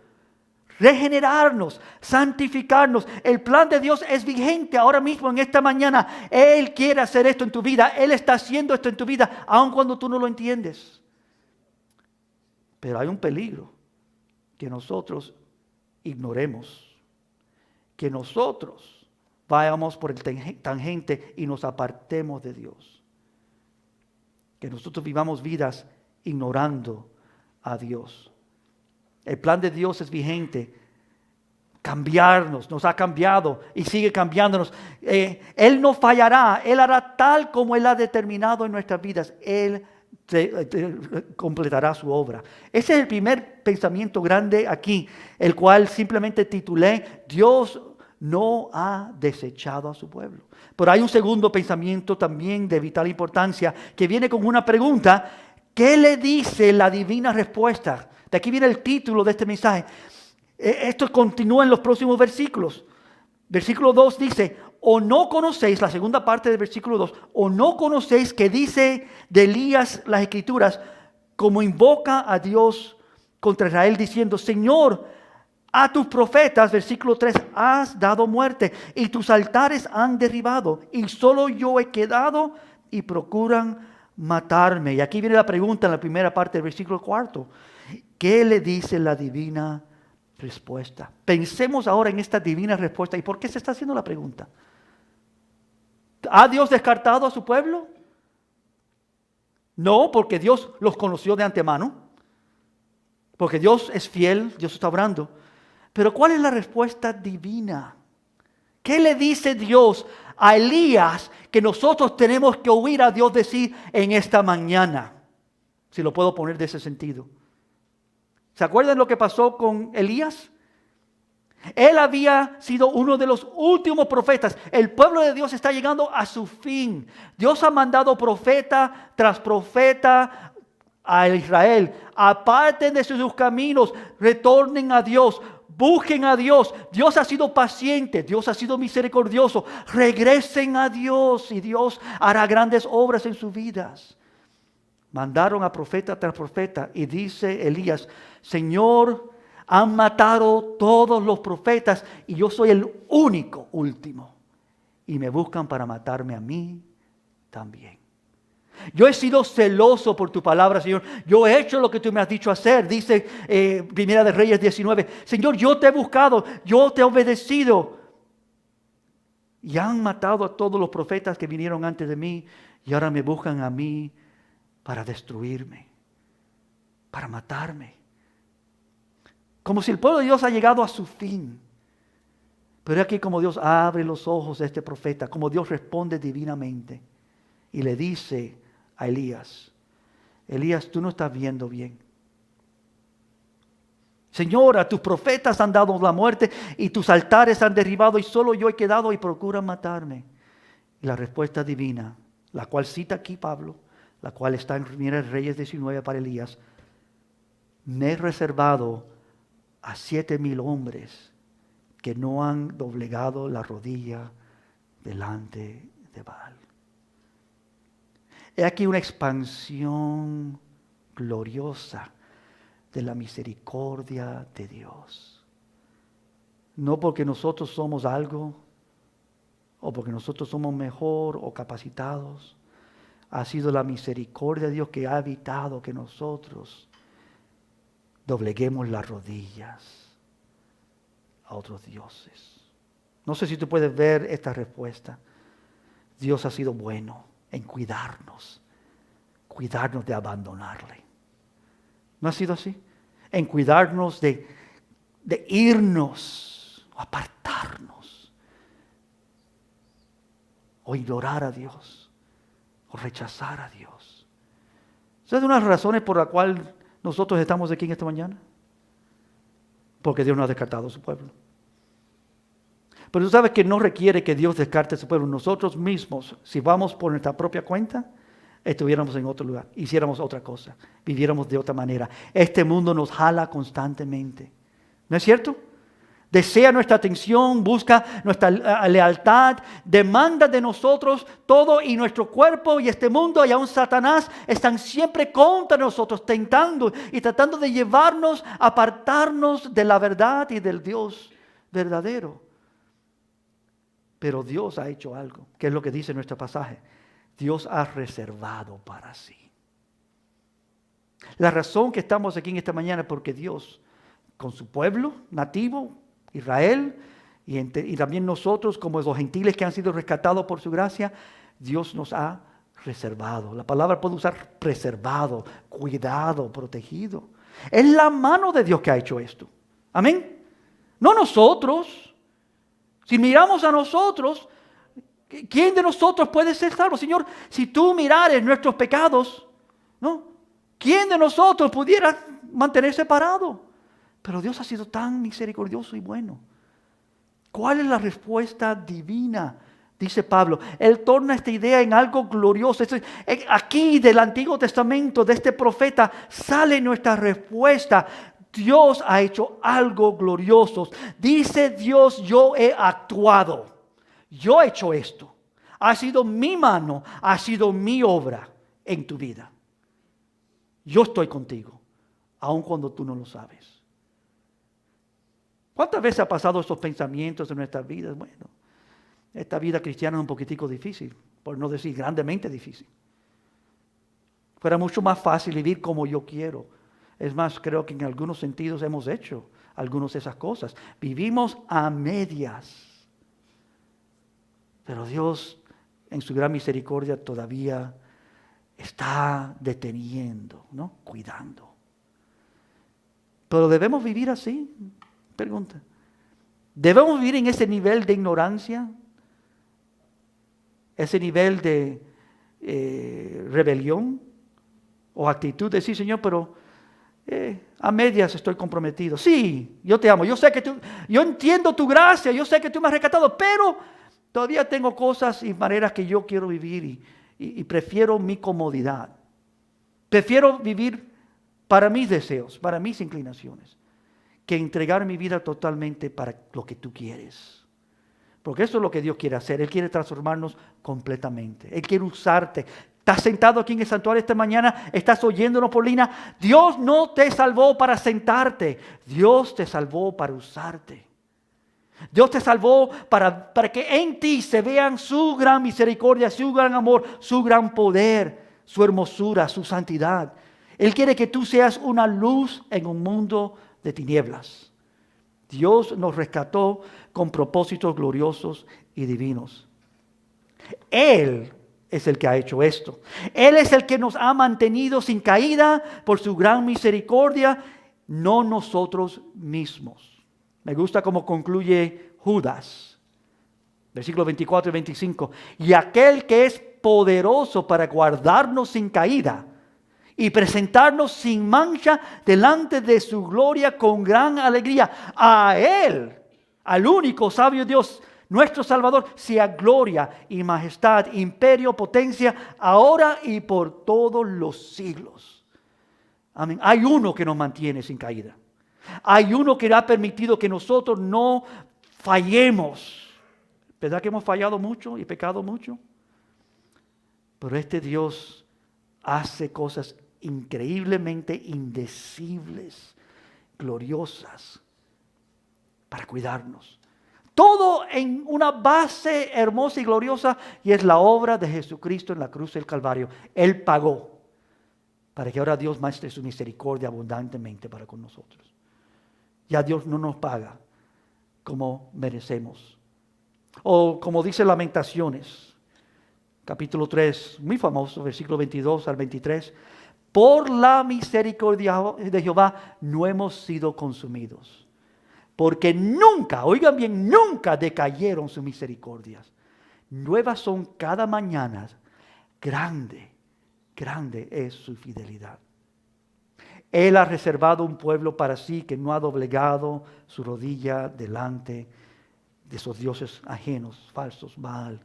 regenerarnos, santificarnos. El plan de Dios es vigente ahora mismo, en esta mañana. Él quiere hacer esto en tu vida. Él está haciendo esto en tu vida, aun cuando tú no lo entiendes. Pero hay un peligro, que nosotros ignoremos, que nosotros vayamos por el tangente y nos apartemos de Dios. Que nosotros vivamos vidas ignorando a Dios. El plan de Dios es vigente. Cambiarnos, nos ha cambiado y sigue cambiándonos. Él no fallará, Él hará tal como Él ha determinado en nuestras vidas. Él completará su obra. Ese es el primer pensamiento grande aquí, el cual simplemente titulé: Dios no ha desechado a su pueblo. Pero hay un segundo pensamiento también de vital importancia que viene con una pregunta: ¿qué le dice la divina respuesta? De aquí viene el título de este mensaje. Esto continúa en los próximos versículos. Versículo 2 dice: o no conocéis, la segunda parte del versículo 2, o no conocéis que dice de Elías las Escrituras, como invoca a Dios contra Israel diciendo: Señor, a tus profetas, versículo 3, has dado muerte y tus altares han derribado y solo yo he quedado y procuran matarme. Y aquí viene la pregunta en la primera parte del versículo 4. ¿Qué le dice la divina respuesta? Pensemos ahora en esta divina respuesta. ¿Y por qué se está haciendo la pregunta? ¿Ha Dios descartado a su pueblo? No, porque Dios los conoció de antemano. Porque Dios es fiel, Dios está obrando. Pero ¿cuál es la respuesta divina? ¿Qué le dice Dios a Elías que nosotros tenemos que oír a Dios decir en esta mañana? Si lo puedo poner de ese sentido. ¿Se acuerdan lo que pasó con Elías? Él había sido uno de los últimos profetas. El pueblo de Dios está llegando a su fin. Dios ha mandado profeta tras profeta a Israel. Aparten de sus caminos, retornen a Dios, busquen a Dios. Dios ha sido paciente, Dios ha sido misericordioso. Regresen a Dios y Dios hará grandes obras en sus vidas. Mandaron a profeta tras profeta y dice Elías: Señor, han matado todos los profetas y yo soy el único último. Y me buscan para matarme a mí también. Yo he sido celoso por tu palabra, Señor. Yo he hecho lo que tú me has dicho hacer. Dice Primera de Reyes 19. Señor, yo te he buscado, yo te he obedecido. Y han matado a todos los profetas que vinieron antes de mí. Y ahora me buscan a mí para destruirme, para matarme. Como si el pueblo de Dios ha llegado a su fin. Pero aquí como Dios abre los ojos de este profeta, como Dios responde divinamente y le dice a Elías: Elías, tú no estás viendo bien. Señor, a tus profetas han dado la muerte y tus altares han derribado y solo yo he quedado y procuran matarme. Y la respuesta divina, la cual cita aquí Pablo, la cual está en 1 Reyes 19 para Elías: me he reservado a 7,000 hombres que no han doblegado la rodilla delante de Baal. He aquí una expansión gloriosa de la misericordia de Dios. No porque nosotros somos algo o porque nosotros somos mejor o capacitados. Ha sido la misericordia de Dios que ha evitado que nosotros dobleguemos las rodillas a otros dioses. No sé si tú puedes ver esta respuesta. Dios ha sido bueno en cuidarnos de abandonarle. ¿No ha sido así? En cuidarnos de irnos, o apartarnos, o ignorar a Dios, o rechazar a Dios. ¿Sabes una de las razones por la cual nosotros estamos aquí en esta mañana? Porque Dios no ha descartado a su pueblo. Pero tú sabes que no requiere que Dios descarte a su pueblo. Nosotros mismos, si vamos por nuestra propia cuenta, estuviéramos en otro lugar, hiciéramos otra cosa, viviéramos de otra manera. Este mundo nos jala constantemente. ¿No es cierto? Desea nuestra atención, busca nuestra lealtad, demanda de nosotros todo, y nuestro cuerpo y este mundo y aún Satanás están siempre contra nosotros, tentando y tratando de llevarnos, apartarnos de la verdad y del Dios verdadero. Pero Dios ha hecho algo, que es lo que dice nuestro pasaje. Dios ha reservado para sí. La razón que estamos aquí en esta mañana es porque Dios con su pueblo nativo, Israel, y también nosotros como los gentiles que han sido rescatados por su gracia. Dios nos ha reservado. La palabra puede usar preservado, cuidado, protegido. Es la mano de Dios que ha hecho esto. Amén. No nosotros. Si miramos a nosotros, ¿quién de nosotros puede ser salvo? Señor, si tú mirares nuestros pecados, ¿no? ¿Quién de nosotros pudiera mantenerse parado? Pero Dios ha sido tan misericordioso y bueno. ¿Cuál es la respuesta divina? Dice Pablo. Él torna esta idea en algo glorioso. Aquí del Antiguo Testamento, de este profeta, sale nuestra respuesta. Dios ha hecho algo glorioso. Dice Dios, yo he actuado. Yo he hecho esto. Ha sido mi mano, ha sido mi obra en tu vida. Yo estoy contigo, aun cuando tú no lo sabes. ¿Cuántas veces ha pasado estos pensamientos en nuestras vidas? Bueno, esta vida cristiana es un poquitico difícil, por no decir grandemente difícil. Fuera mucho más fácil vivir como yo quiero. Es más, creo que en algunos sentidos hemos hecho algunas de esas cosas. Vivimos a medias. Pero Dios, en su gran misericordia, todavía está deteniendo, ¿no? Cuidando. Pero debemos vivir así. Pregunta. ¿Debemos vivir en ese nivel de ignorancia? ¿Ese nivel de rebelión? ¿O actitud de decir, Señor, pero a medias estoy comprometido? Sí, yo te amo. Yo entiendo tu gracia. Yo sé que tú me has rescatado. Pero todavía tengo cosas y maneras que yo quiero vivir. Y prefiero mi comodidad. Prefiero vivir para mis deseos, para mis inclinaciones, que entregar mi vida totalmente para lo que tú quieres. Porque eso es lo que Dios quiere hacer. Él quiere transformarnos completamente. Él quiere usarte. Estás sentado aquí en el santuario esta mañana, estás oyéndonos por línea. Dios no te salvó para sentarte. Dios te salvó para usarte. Dios te salvó para que en ti se vean su gran misericordia, su gran amor, su gran poder, su hermosura, su santidad. Él quiere que tú seas una luz en un mundo de tinieblas. Dios nos rescató con propósitos gloriosos y divinos. Él es el que ha hecho esto. Él es el que nos ha mantenido sin caída por su gran misericordia, no nosotros mismos. Me gusta cómo concluye Judas, versículos 24 y 25. Y aquel que es poderoso para guardarnos sin caída y presentarnos sin mancha delante de su gloria con gran alegría. A Él, al único sabio Dios, nuestro Salvador, sea gloria y majestad, imperio, potencia, ahora y por todos los siglos. Amén. Hay uno que nos mantiene sin caída. Hay uno que ha permitido que nosotros no fallemos. ¿Verdad que hemos fallado mucho y pecado mucho? Pero este Dios hace cosas increíblemente indecibles, gloriosas, para cuidarnos. Todo en una base hermosa y gloriosa, y es la obra de Jesucristo en la cruz del Calvario. Él pagó para que ahora Dios muestre su misericordia abundantemente para con nosotros. Ya Dios no nos paga como merecemos. O como dice Lamentaciones, capítulo 3, muy famoso, versículo 22 al 23. Por la misericordia de Jehová no hemos sido consumidos, porque nunca, oigan bien, nunca decayeron sus misericordias. Nuevas son cada mañana. Grande, grande es su fidelidad. Él ha reservado un pueblo para sí que no ha doblegado su rodilla delante de esos dioses ajenos, falsos, Baal.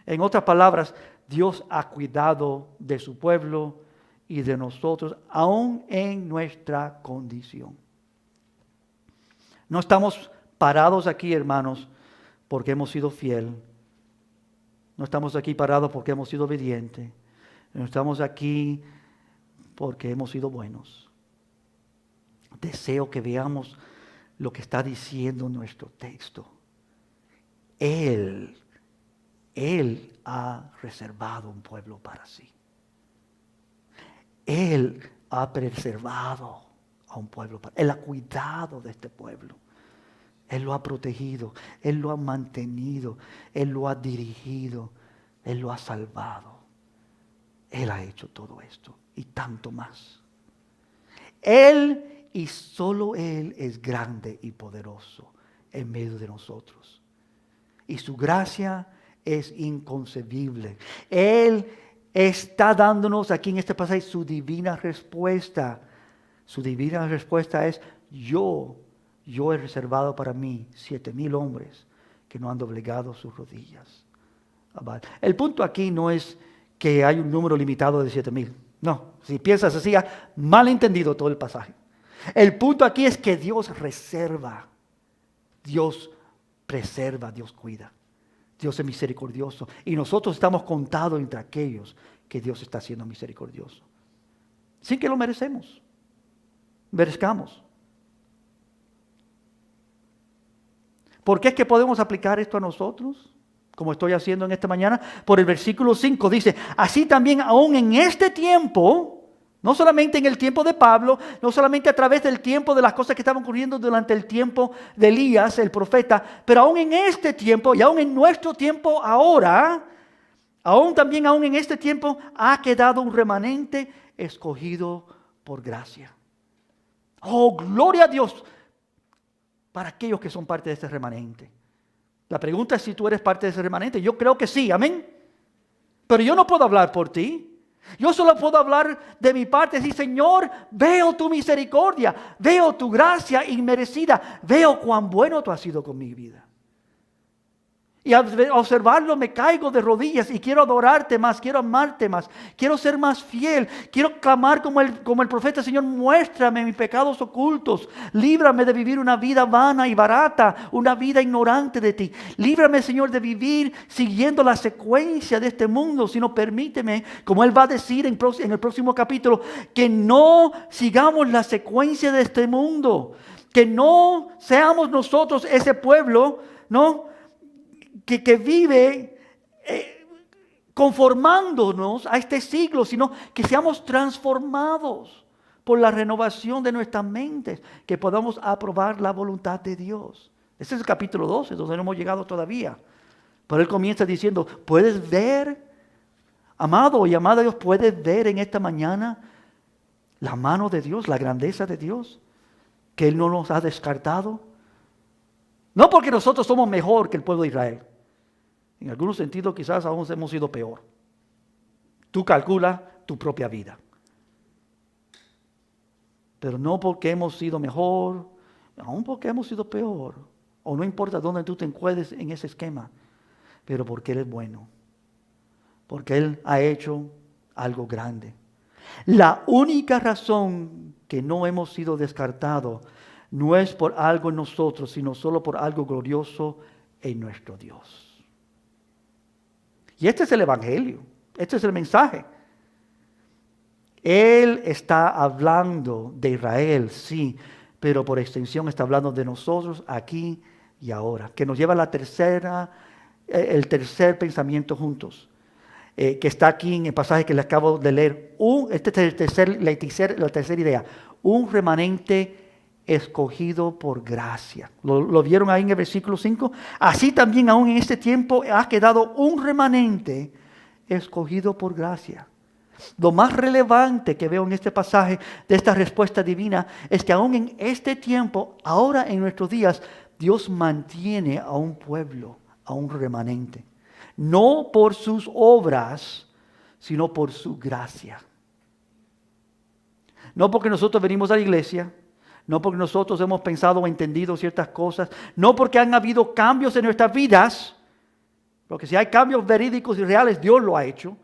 En otras palabras, Dios ha cuidado de su pueblo y de nosotros, aún en nuestra condición. No estamos parados aquí, hermanos, porque hemos sido fieles. No estamos aquí parados porque hemos sido obedientes. No estamos aquí porque hemos sido buenos. Deseo que veamos lo que está diciendo nuestro texto. Él ha reservado un pueblo para sí. Él ha preservado. a un pueblo. Él ha cuidado de este pueblo. Él lo ha protegido. Él lo ha mantenido. Él lo ha dirigido. Él lo ha salvado. Él ha hecho todo esto y tanto más. Él y solo Él es grande y poderoso en medio de nosotros. Y su gracia es inconcebible. Él está dándonos aquí en este pasaje su divina respuesta. Su divina respuesta es: yo he reservado para mí 7,000 hombres que no han doblegado sus rodillas. El punto aquí no es que hay un número limitado de 7,000. No, si piensas así, has mal entendido todo el pasaje. El punto aquí es que Dios reserva, Dios preserva, Dios cuida. Dios es misericordioso. Y nosotros estamos contados entre aquellos que Dios está haciendo misericordioso. Sin que lo merezcamos. ¿Por qué es que podemos aplicar esto a nosotros? Como estoy haciendo en esta mañana. Por el versículo 5 dice: así también aún en este tiempo, no solamente en el tiempo de Pablo, no solamente a través del tiempo de las cosas que estaban ocurriendo durante el tiempo de Elías, el profeta, pero aún en este tiempo y aún en nuestro tiempo ahora, aún en este tiempo ha quedado un remanente escogido por gracia. Oh, gloria a Dios para aquellos que son parte de este remanente. La pregunta es si tú eres parte de ese remanente. Yo creo que sí, amén. Pero yo no puedo hablar por ti. Yo solo puedo hablar de mi parte y decir: Señor, veo tu misericordia, veo tu gracia inmerecida, veo cuán bueno tú has sido con mi vida. Y al observarlo me caigo de rodillas y quiero adorarte más, quiero amarte más, quiero ser más fiel, quiero clamar como el profeta: Señor, muéstrame mis pecados ocultos, líbrame de vivir una vida vana y barata, una vida ignorante de ti. Líbrame, Señor, de vivir siguiendo la secuencia de este mundo, sino permíteme, como Él va a decir en el próximo capítulo, que no sigamos la secuencia de este mundo, que no seamos nosotros ese pueblo, ¿no?, que vive conformándonos a este siglo, sino que seamos transformados por la renovación de nuestras mentes, que podamos aprobar la voluntad de Dios. Este es el capítulo 12, donde no hemos llegado todavía. Pero Él comienza diciendo: ¿puedes ver, amado y amada Dios, puedes ver en esta mañana la mano de Dios, la grandeza de Dios, que Él no nos ha descartado? No porque nosotros somos mejor que el pueblo de Israel. En algunos sentidos quizás aún hemos sido peor. Tú calcula tu propia vida. Pero no porque hemos sido mejor, aún porque hemos sido peor. O no importa dónde tú te encuentres en ese esquema. Pero porque Él es bueno. Porque Él ha hecho algo grande. La única razón que no hemos sido descartados no es por algo en nosotros, sino solo por algo glorioso en nuestro Dios. Y este es el evangelio, este es el mensaje. Él está hablando de Israel, sí, pero por extensión está hablando de nosotros aquí y ahora, que nos lleva a el tercer pensamiento juntos, que está aquí en el pasaje que les acabo de leer. Esta es la tercera idea, un remanente escogido por gracia. ¿Lo vieron ahí en el versículo 5? Así también aún en este tiempo ha quedado un remanente escogido por gracia. Lo más relevante que veo en este pasaje de esta respuesta divina es que aún en este tiempo, ahora en nuestros días, Dios mantiene a un pueblo, a un remanente. No por sus obras, sino por su gracia. No porque nosotros venimos a la iglesia, no porque nosotros hemos pensado o entendido ciertas cosas, no porque han habido cambios en nuestras vidas, porque si hay cambios verídicos y reales, Dios lo ha hecho,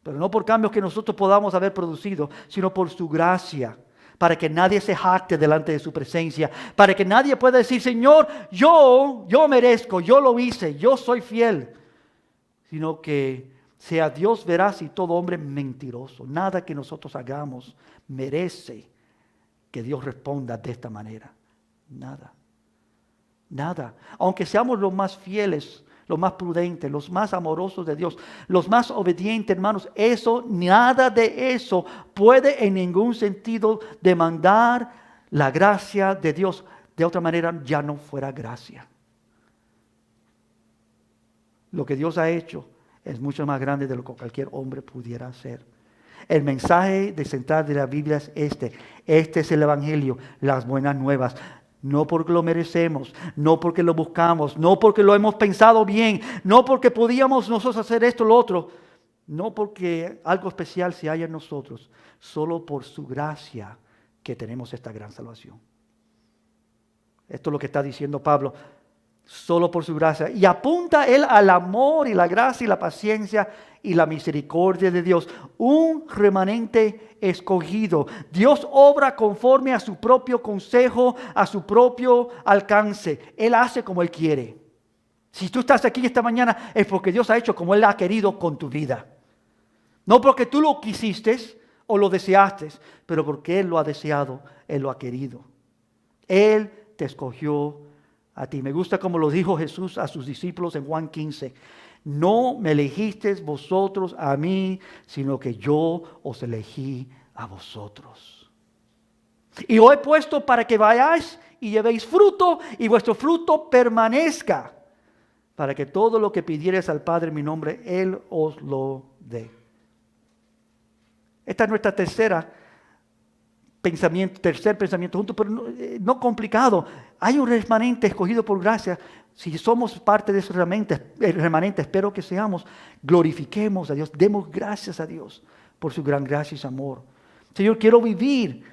pero no por cambios que nosotros podamos haber producido, sino por su gracia, para que nadie se jacte delante de su presencia, para que nadie pueda decir: Señor, yo merezco, yo lo hice, yo soy fiel, sino que sea Dios veraz y todo hombre mentiroso. Nada que nosotros hagamos merece que Dios responda de esta manera. Nada. Aunque seamos los más fieles, los más prudentes, los más amorosos de Dios, los más obedientes, hermanos. Eso, nada de eso puede en ningún sentido demandar la gracia de Dios. De otra manera, ya no fuera gracia. Lo que Dios ha hecho es mucho más grande de lo que cualquier hombre pudiera hacer. El mensaje de central de la Biblia es este. Este es el Evangelio, las buenas nuevas. No porque lo merecemos, no porque lo buscamos, no porque lo hemos pensado bien, no porque podíamos nosotros hacer esto o lo otro, no porque algo especial se haya en nosotros, solo por su gracia que tenemos esta gran salvación. Esto es lo que está diciendo Pablo. Solo por su gracia. Y apunta él al amor y la gracia y la paciencia y la misericordia de Dios. Un remanente escogido. Dios obra conforme a su propio consejo, a su propio alcance. Él hace como Él quiere. Si tú estás aquí esta mañana es porque Dios ha hecho como Él ha querido con tu vida. No porque tú lo quisiste o lo deseaste, pero porque Él lo ha deseado, Él lo ha querido. Él te escogió a ti. Me gusta como lo dijo Jesús a sus discípulos en Juan 15. No me elegisteis vosotros a mí, sino que yo os elegí a vosotros. Y os he puesto para que vayáis y llevéis fruto y vuestro fruto permanezca, para que todo lo que pidiereis al Padre en mi nombre, Él os lo dé. Esta es nuestra tercer pensamiento junto, pero no complicado. Hay un remanente escogido por gracia. Si somos parte de ese remanente, espero que seamos, glorifiquemos a Dios, demos gracias a Dios por su gran gracia y su amor. Señor, quiero vivir,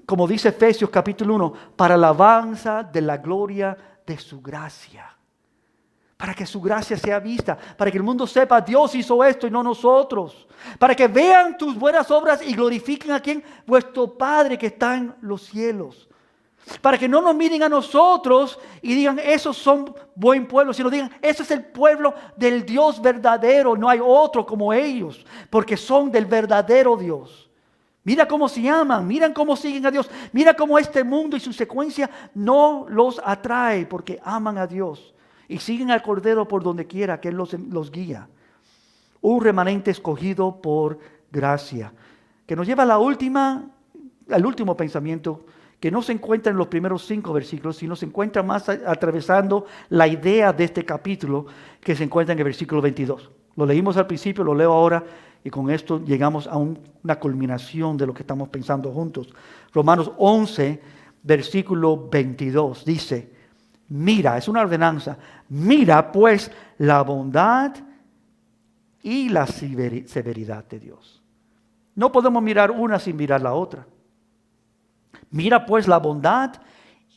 como dice Efesios capítulo 1, para alabanza de la gloria de su gracia. Para que su gracia sea vista, para que el mundo sepa, Dios hizo esto y no nosotros. Para que vean tus buenas obras y glorifiquen a ¿quién? Vuestro Padre que está en los cielos. Para que no nos miren a nosotros y digan, esos son buen pueblo, sino digan, ese es el pueblo del Dios verdadero, no hay otro como ellos, porque son del verdadero Dios. Mira cómo se aman, miran cómo siguen a Dios, mira cómo este mundo y su secuencia no los atrae porque aman a Dios. Y siguen al Cordero por donde quiera que Él los guía. Un remanente escogido por gracia. Que nos lleva al último pensamiento, que no se encuentra en los primeros 5 versículos, sino se encuentra más atravesando la idea de este capítulo, que se encuentra en el versículo 22. Lo leímos al principio, lo leo ahora, y con esto llegamos a una culminación de lo que estamos pensando juntos. Romanos 11, versículo 22, dice: mira, es una ordenanza, mira pues la bondad y la severidad de Dios. No podemos mirar una sin mirar la otra. Mira pues la bondad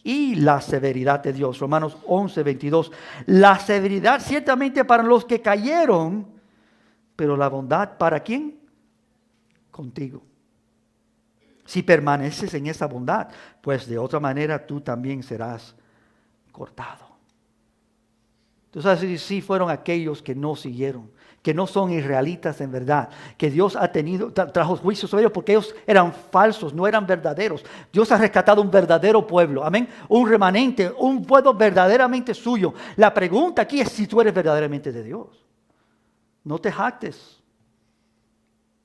y la severidad de Dios. Romanos 11, 22. La severidad ciertamente para los que cayeron, pero la bondad ¿para quién? Contigo. Si permaneces en esa bondad, pues de otra manera tú también serás cortado. Tú sabes si fueron aquellos que no siguieron, que no son israelitas en verdad, que Dios ha trajo juicio sobre ellos porque ellos eran falsos, no eran verdaderos. Dios ha rescatado un verdadero pueblo, amén, un remanente, un pueblo verdaderamente suyo. La pregunta aquí es si tú eres verdaderamente de Dios. No te jactes.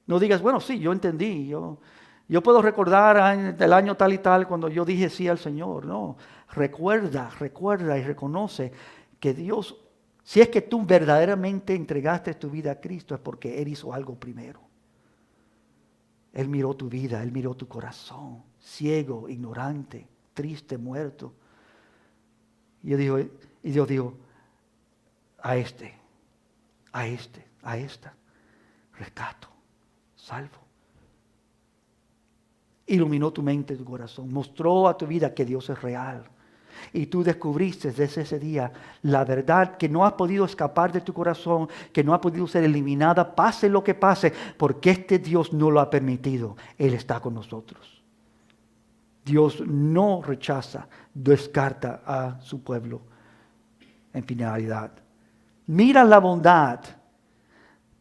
No digas, bueno, sí, yo entendí, yo puedo recordar el año tal y tal cuando yo dije sí al Señor. No, recuerda y reconoce que Dios, si es que tú verdaderamente entregaste tu vida a Cristo, es porque Él hizo algo primero. Él miró tu vida, Él miró tu corazón, ciego, ignorante, triste, muerto. Y Dios dijo, a esta, rescato, salvo. Iluminó tu mente, tu corazón, mostró a tu vida que Dios es real. Y tú descubriste desde ese día la verdad que no ha podido escapar de tu corazón, que no ha podido ser eliminada, pase lo que pase, porque este Dios no lo ha permitido. Él está con nosotros. Dios no rechaza, descarta a su pueblo en finalidad. Mira la bondad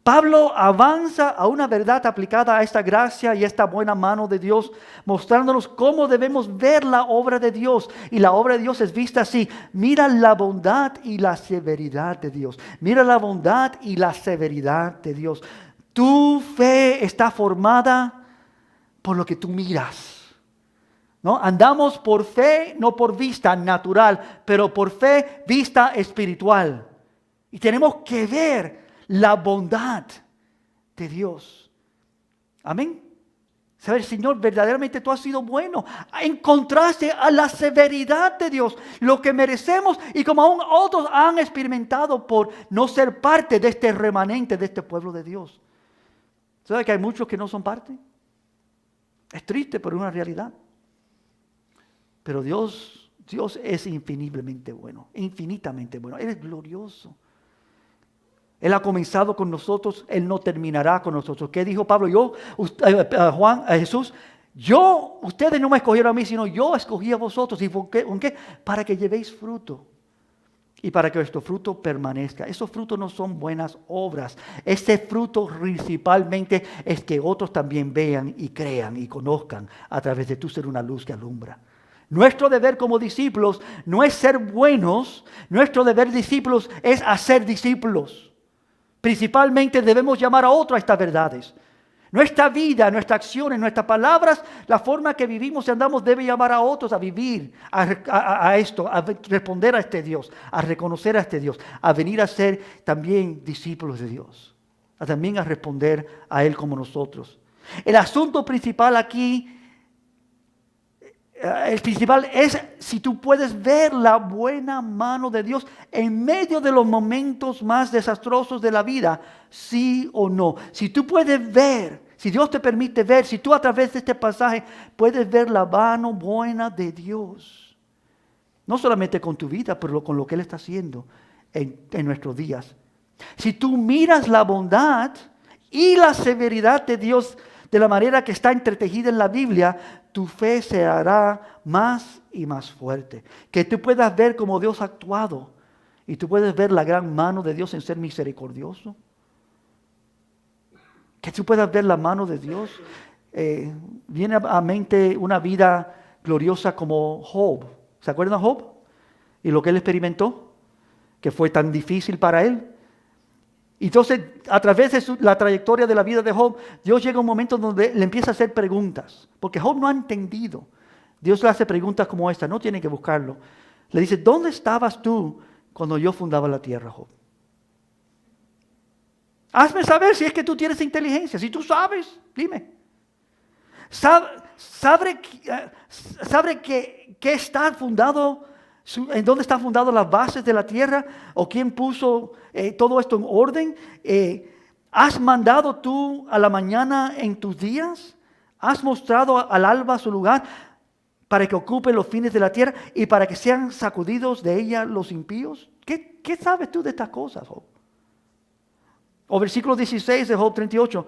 Pablo avanza a una verdad aplicada a esta gracia y esta buena mano de Dios, mostrándonos cómo debemos ver la obra de Dios. Y la obra de Dios es vista así. Mira la bondad y la severidad de Dios. Mira la bondad y la severidad de Dios. Tu fe está formada por lo que tú miras. ¿No? Andamos por fe, no por vista natural, pero por fe, vista espiritual. Y tenemos que ver la bondad de Dios. Amén. Saber, Señor, verdaderamente tú has sido bueno. En contraste a la severidad de Dios, lo que merecemos y como aún otros han experimentado por no ser parte de este remanente, de este pueblo de Dios. ¿Sabe que hay muchos que no son parte? Es triste, pero es una realidad. Pero Dios es infinitamente bueno, infinitamente bueno. Él es glorioso. Él ha comenzado con nosotros, Él no terminará con nosotros. ¿Qué dijo Pablo? Jesús, ustedes no me escogieron a mí, sino yo escogí a vosotros. ¿Y por qué? Para que llevéis fruto. Y para que vuestro fruto permanezca. Esos frutos no son buenas obras. Ese fruto principalmente es que otros también vean y crean y conozcan a través de tú ser una luz que alumbra. Nuestro deber como discípulos no es ser buenos. Nuestro deber discípulos es hacer discípulos. Principalmente debemos llamar a otros a estas verdades. Nuestra vida, nuestras acciones, nuestras palabras, la forma que vivimos y andamos debe llamar a otros a vivir a esto, a responder a este Dios, a reconocer a este Dios, a venir a ser también discípulos de Dios, también a responder a Él como nosotros. El asunto principal aquí, es si tú puedes ver la buena mano de Dios en medio de los momentos más desastrosos de la vida, sí o no. Si tú puedes ver, si Dios te permite ver, si tú a través de este pasaje puedes ver la mano buena de Dios, no solamente con tu vida, pero con lo que Él está haciendo en nuestros días. Si tú miras la bondad y la severidad de Dios de la manera que está entretejida en la Biblia, tu fe se hará más y más fuerte. Que tú puedas ver cómo Dios ha actuado y tú puedes ver la gran mano de Dios en ser misericordioso. Que tú puedas ver la mano de Dios. Viene a mente una vida gloriosa como Job. ¿Se acuerdan de Job? Y lo que él experimentó, que fue tan difícil para él. Entonces, a través de la trayectoria de la vida de Job, Dios llega a un momento donde le empieza a hacer preguntas. Porque Job no ha entendido. Dios le hace preguntas como esta, no tiene que buscarlo. Le dice, ¿dónde estabas tú cuando yo fundaba la tierra, Job? Hazme saber si es que tú tienes inteligencia. Si tú sabes, dime. ¿Sabe que está fundado, en dónde están fundadas las bases de la tierra? ¿O quién puso todo esto en orden? ¿Has mandado tú a la mañana en tus días? ¿Has mostrado al alba su lugar para que ocupe los fines de la tierra y para que sean sacudidos de ella los impíos? ¿Qué sabes tú de estas cosas, Job? O versículo 16 de Job 38.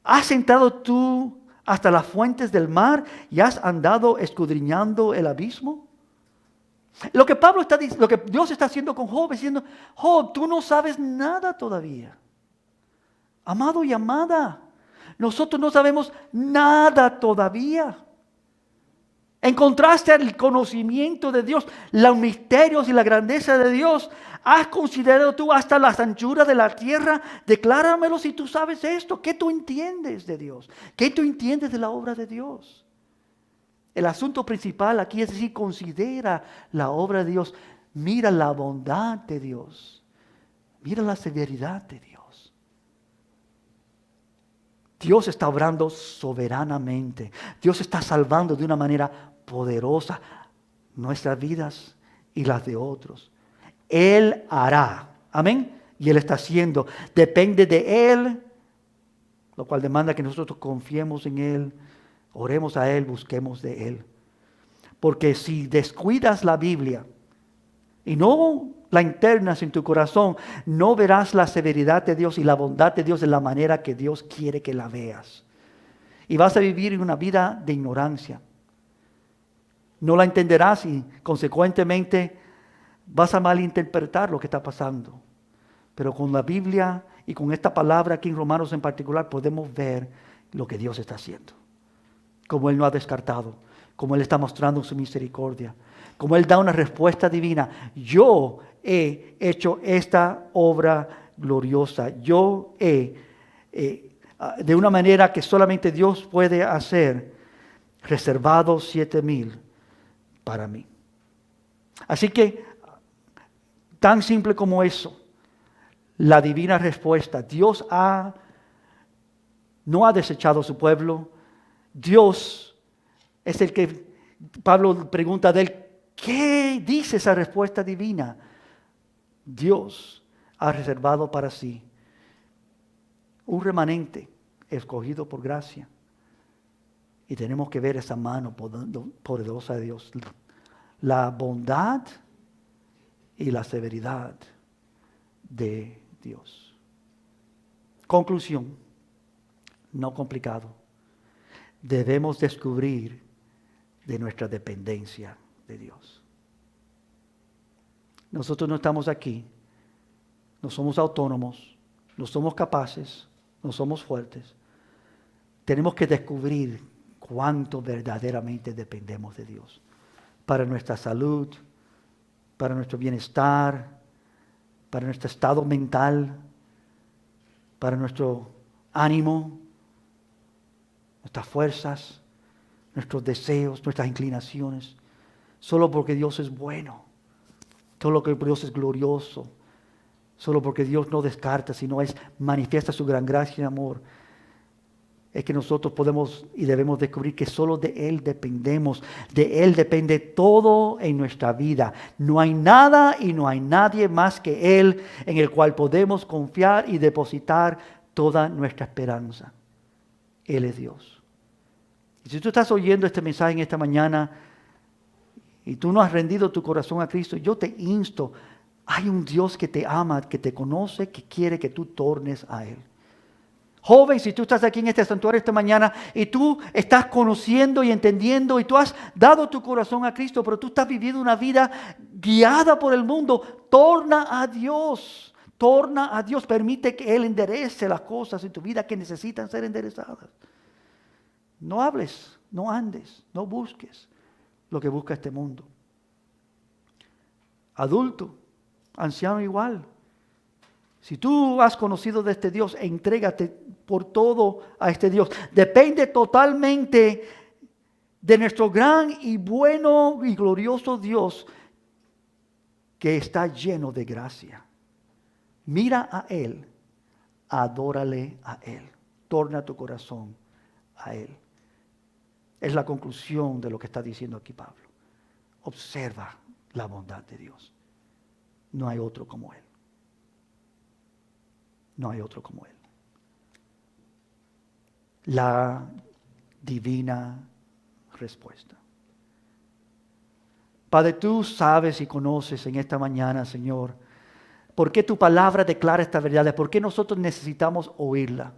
¿Has entrado tú hasta las fuentes del mar y has andado escudriñando el abismo? Lo que lo que Dios está haciendo con Job, es diciendo, Job, tú no sabes nada todavía. Amado y amada, nosotros no sabemos nada todavía. En contraste al conocimiento de Dios, los misterios y la grandeza de Dios, ¿has considerado tú hasta las anchuras de la tierra? Decláramelo si tú sabes esto. ¿Qué tú entiendes de Dios? ¿Qué tú entiendes de la obra de Dios? El asunto principal aquí es decir, considera la obra de Dios. Mira la bondad de Dios. Mira la severidad de Dios. Dios está obrando soberanamente. Dios está salvando de una manera poderosa nuestras vidas y las de otros. Él hará. Amén. Y Él está haciendo. Depende de Él. Lo cual demanda que nosotros confiemos en Él. Oremos a Él, busquemos de Él. Porque si descuidas la Biblia y no la internas en tu corazón, no verás la severidad de Dios y la bondad de Dios de la manera que Dios quiere que la veas. Y vas a vivir en una vida de ignorancia. No la entenderás y consecuentemente vas a malinterpretar lo que está pasando. Pero con la Biblia Y con esta palabra aquí en Romanos en particular podemos ver lo que Dios está haciendo. Como Él no ha descartado, como Él está mostrando su misericordia, como Él da una respuesta divina. Yo he hecho esta obra gloriosa. Yo he, de una manera que solamente Dios puede hacer, reservado 7,000 para mí. Así que, tan simple como eso, la divina respuesta. Dios no ha desechado a su pueblo. Dios es el que, Pablo pregunta de él, ¿qué dice esa respuesta divina? Dios ha reservado para sí un remanente escogido por gracia. Y tenemos que ver esa mano poderosa de Dios. La bondad y la severidad de Dios. Conclusión, no complicado. Debemos descubrir de nuestra dependencia de Dios. Nosotros no estamos aquí, no somos autónomos, no somos capaces, no somos fuertes. Tenemos que descubrir cuánto verdaderamente dependemos de Dios. Para nuestra salud, para nuestro bienestar, para nuestro estado mental, para nuestro ánimo, nuestras fuerzas, nuestros deseos, nuestras inclinaciones. Solo porque Dios es bueno, solo porque Dios es glorioso, solo porque Dios no descarta, sino manifiesta su gran gracia y amor. Es que nosotros podemos y debemos descubrir que solo de Él dependemos. De Él depende todo en nuestra vida. No hay nada y no hay nadie más que Él en el cual podemos confiar y depositar toda nuestra esperanza. Él es Dios. Y si tú estás oyendo este mensaje en esta mañana y tú no has rendido tu corazón a Cristo, yo te insto. Hay un Dios que te ama, que te conoce, que quiere que tú tornes a Él. Joven, si tú estás aquí en este santuario esta mañana y tú estás conociendo y entendiendo y tú has dado tu corazón a Cristo, pero tú estás viviendo una vida guiada por el mundo, torna a Dios, permite que Él enderece las cosas en tu vida que necesitan ser enderezadas. No hables, no andes, no busques lo que busca este mundo. Adulto, anciano igual. Si tú has conocido de este Dios, entrégate por todo a este Dios. Depende totalmente de nuestro gran y bueno y glorioso Dios que está lleno de gracia. Mira a Él, adórale a Él, torna tu corazón a Él. Es la conclusión de lo que está diciendo aquí Pablo. Observa la bondad de Dios. No hay otro como Él. No hay otro como Él. La divina respuesta. Padre, tú sabes y conoces en esta mañana, Señor, por qué tu palabra declara esta verdad, por qué nosotros necesitamos oírla.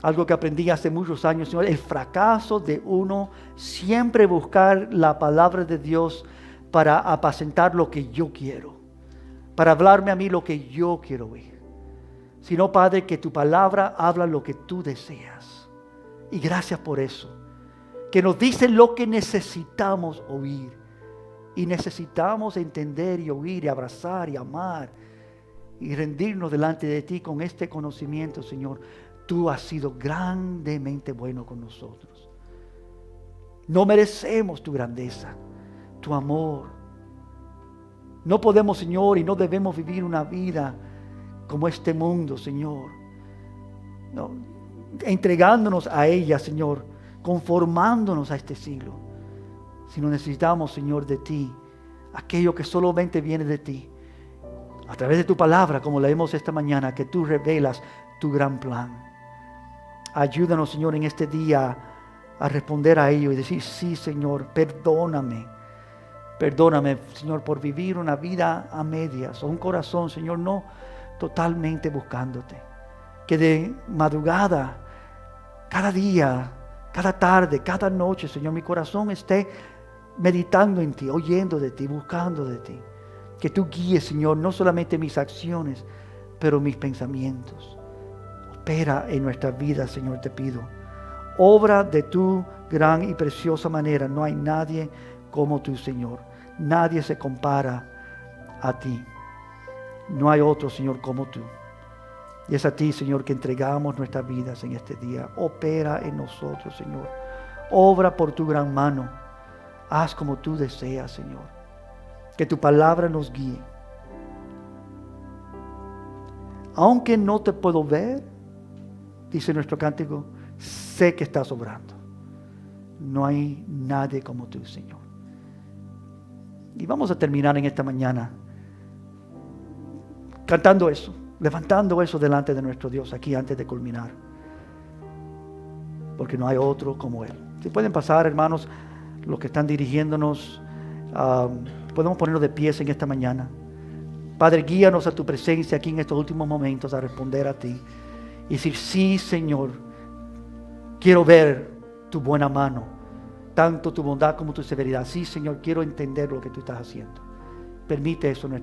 Algo que aprendí hace muchos años, Señor, el fracaso de uno siempre buscar la palabra de Dios para apacentar lo que yo quiero, para hablarme a mí lo que yo quiero oír. Sino, Padre, que tu palabra habla lo que tú deseas. Y gracias por eso. Que nos dice lo que necesitamos oír. Y necesitamos entender y oír y abrazar y amar. Y rendirnos delante de ti con este conocimiento, Señor. Tú has sido grandemente bueno con nosotros. No merecemos tu grandeza, tu amor. No podemos, Señor, y no debemos vivir una vida como este mundo, Señor. No, entregándonos a ella, Señor, conformándonos a este siglo. Sino necesitamos, Señor, de ti, aquello que solamente viene de ti. A través de tu palabra, como leemos esta mañana, que tú revelas tu gran plan. Ayúdanos, Señor, en este día a responder a ello y decir, sí, Señor, perdóname. Perdóname, Señor, por vivir una vida a medias o un corazón, Señor, no totalmente buscándote. Que de madrugada, cada día, cada tarde, cada noche, Señor, mi corazón esté meditando en ti, oyendo de ti, buscando de ti. Que tú guíes, Señor, no solamente mis acciones, pero mis pensamientos. Opera en nuestras vidas, Señor, te pido. Obra de tu gran y preciosa manera. No hay nadie como tú, Señor. Nadie se compara a ti. No hay otro, Señor, como tú. Y es a ti, Señor, que entregamos nuestras vidas en este día. Opera en nosotros, Señor. Obra por tu gran mano. Haz como tú deseas, Señor. Que tu palabra nos guíe. Aunque no te puedo ver, dice nuestro cántico, sé que estás obrando. No hay nadie como tú, Señor. Y vamos a terminar en esta mañana cantando eso, levantando eso delante de nuestro Dios aquí antes de culminar. Porque no hay otro como Él. Si pueden pasar, hermanos, los que están dirigiéndonos, podemos ponernos de pies en esta mañana. Padre, guíanos a tu presencia aquí en estos últimos momentos a responder a ti. Y decir, sí, Señor, quiero ver tu buena mano, tanto tu bondad como tu severidad. Sí, Señor, quiero entender lo que tú estás haciendo. Permite eso en nuestra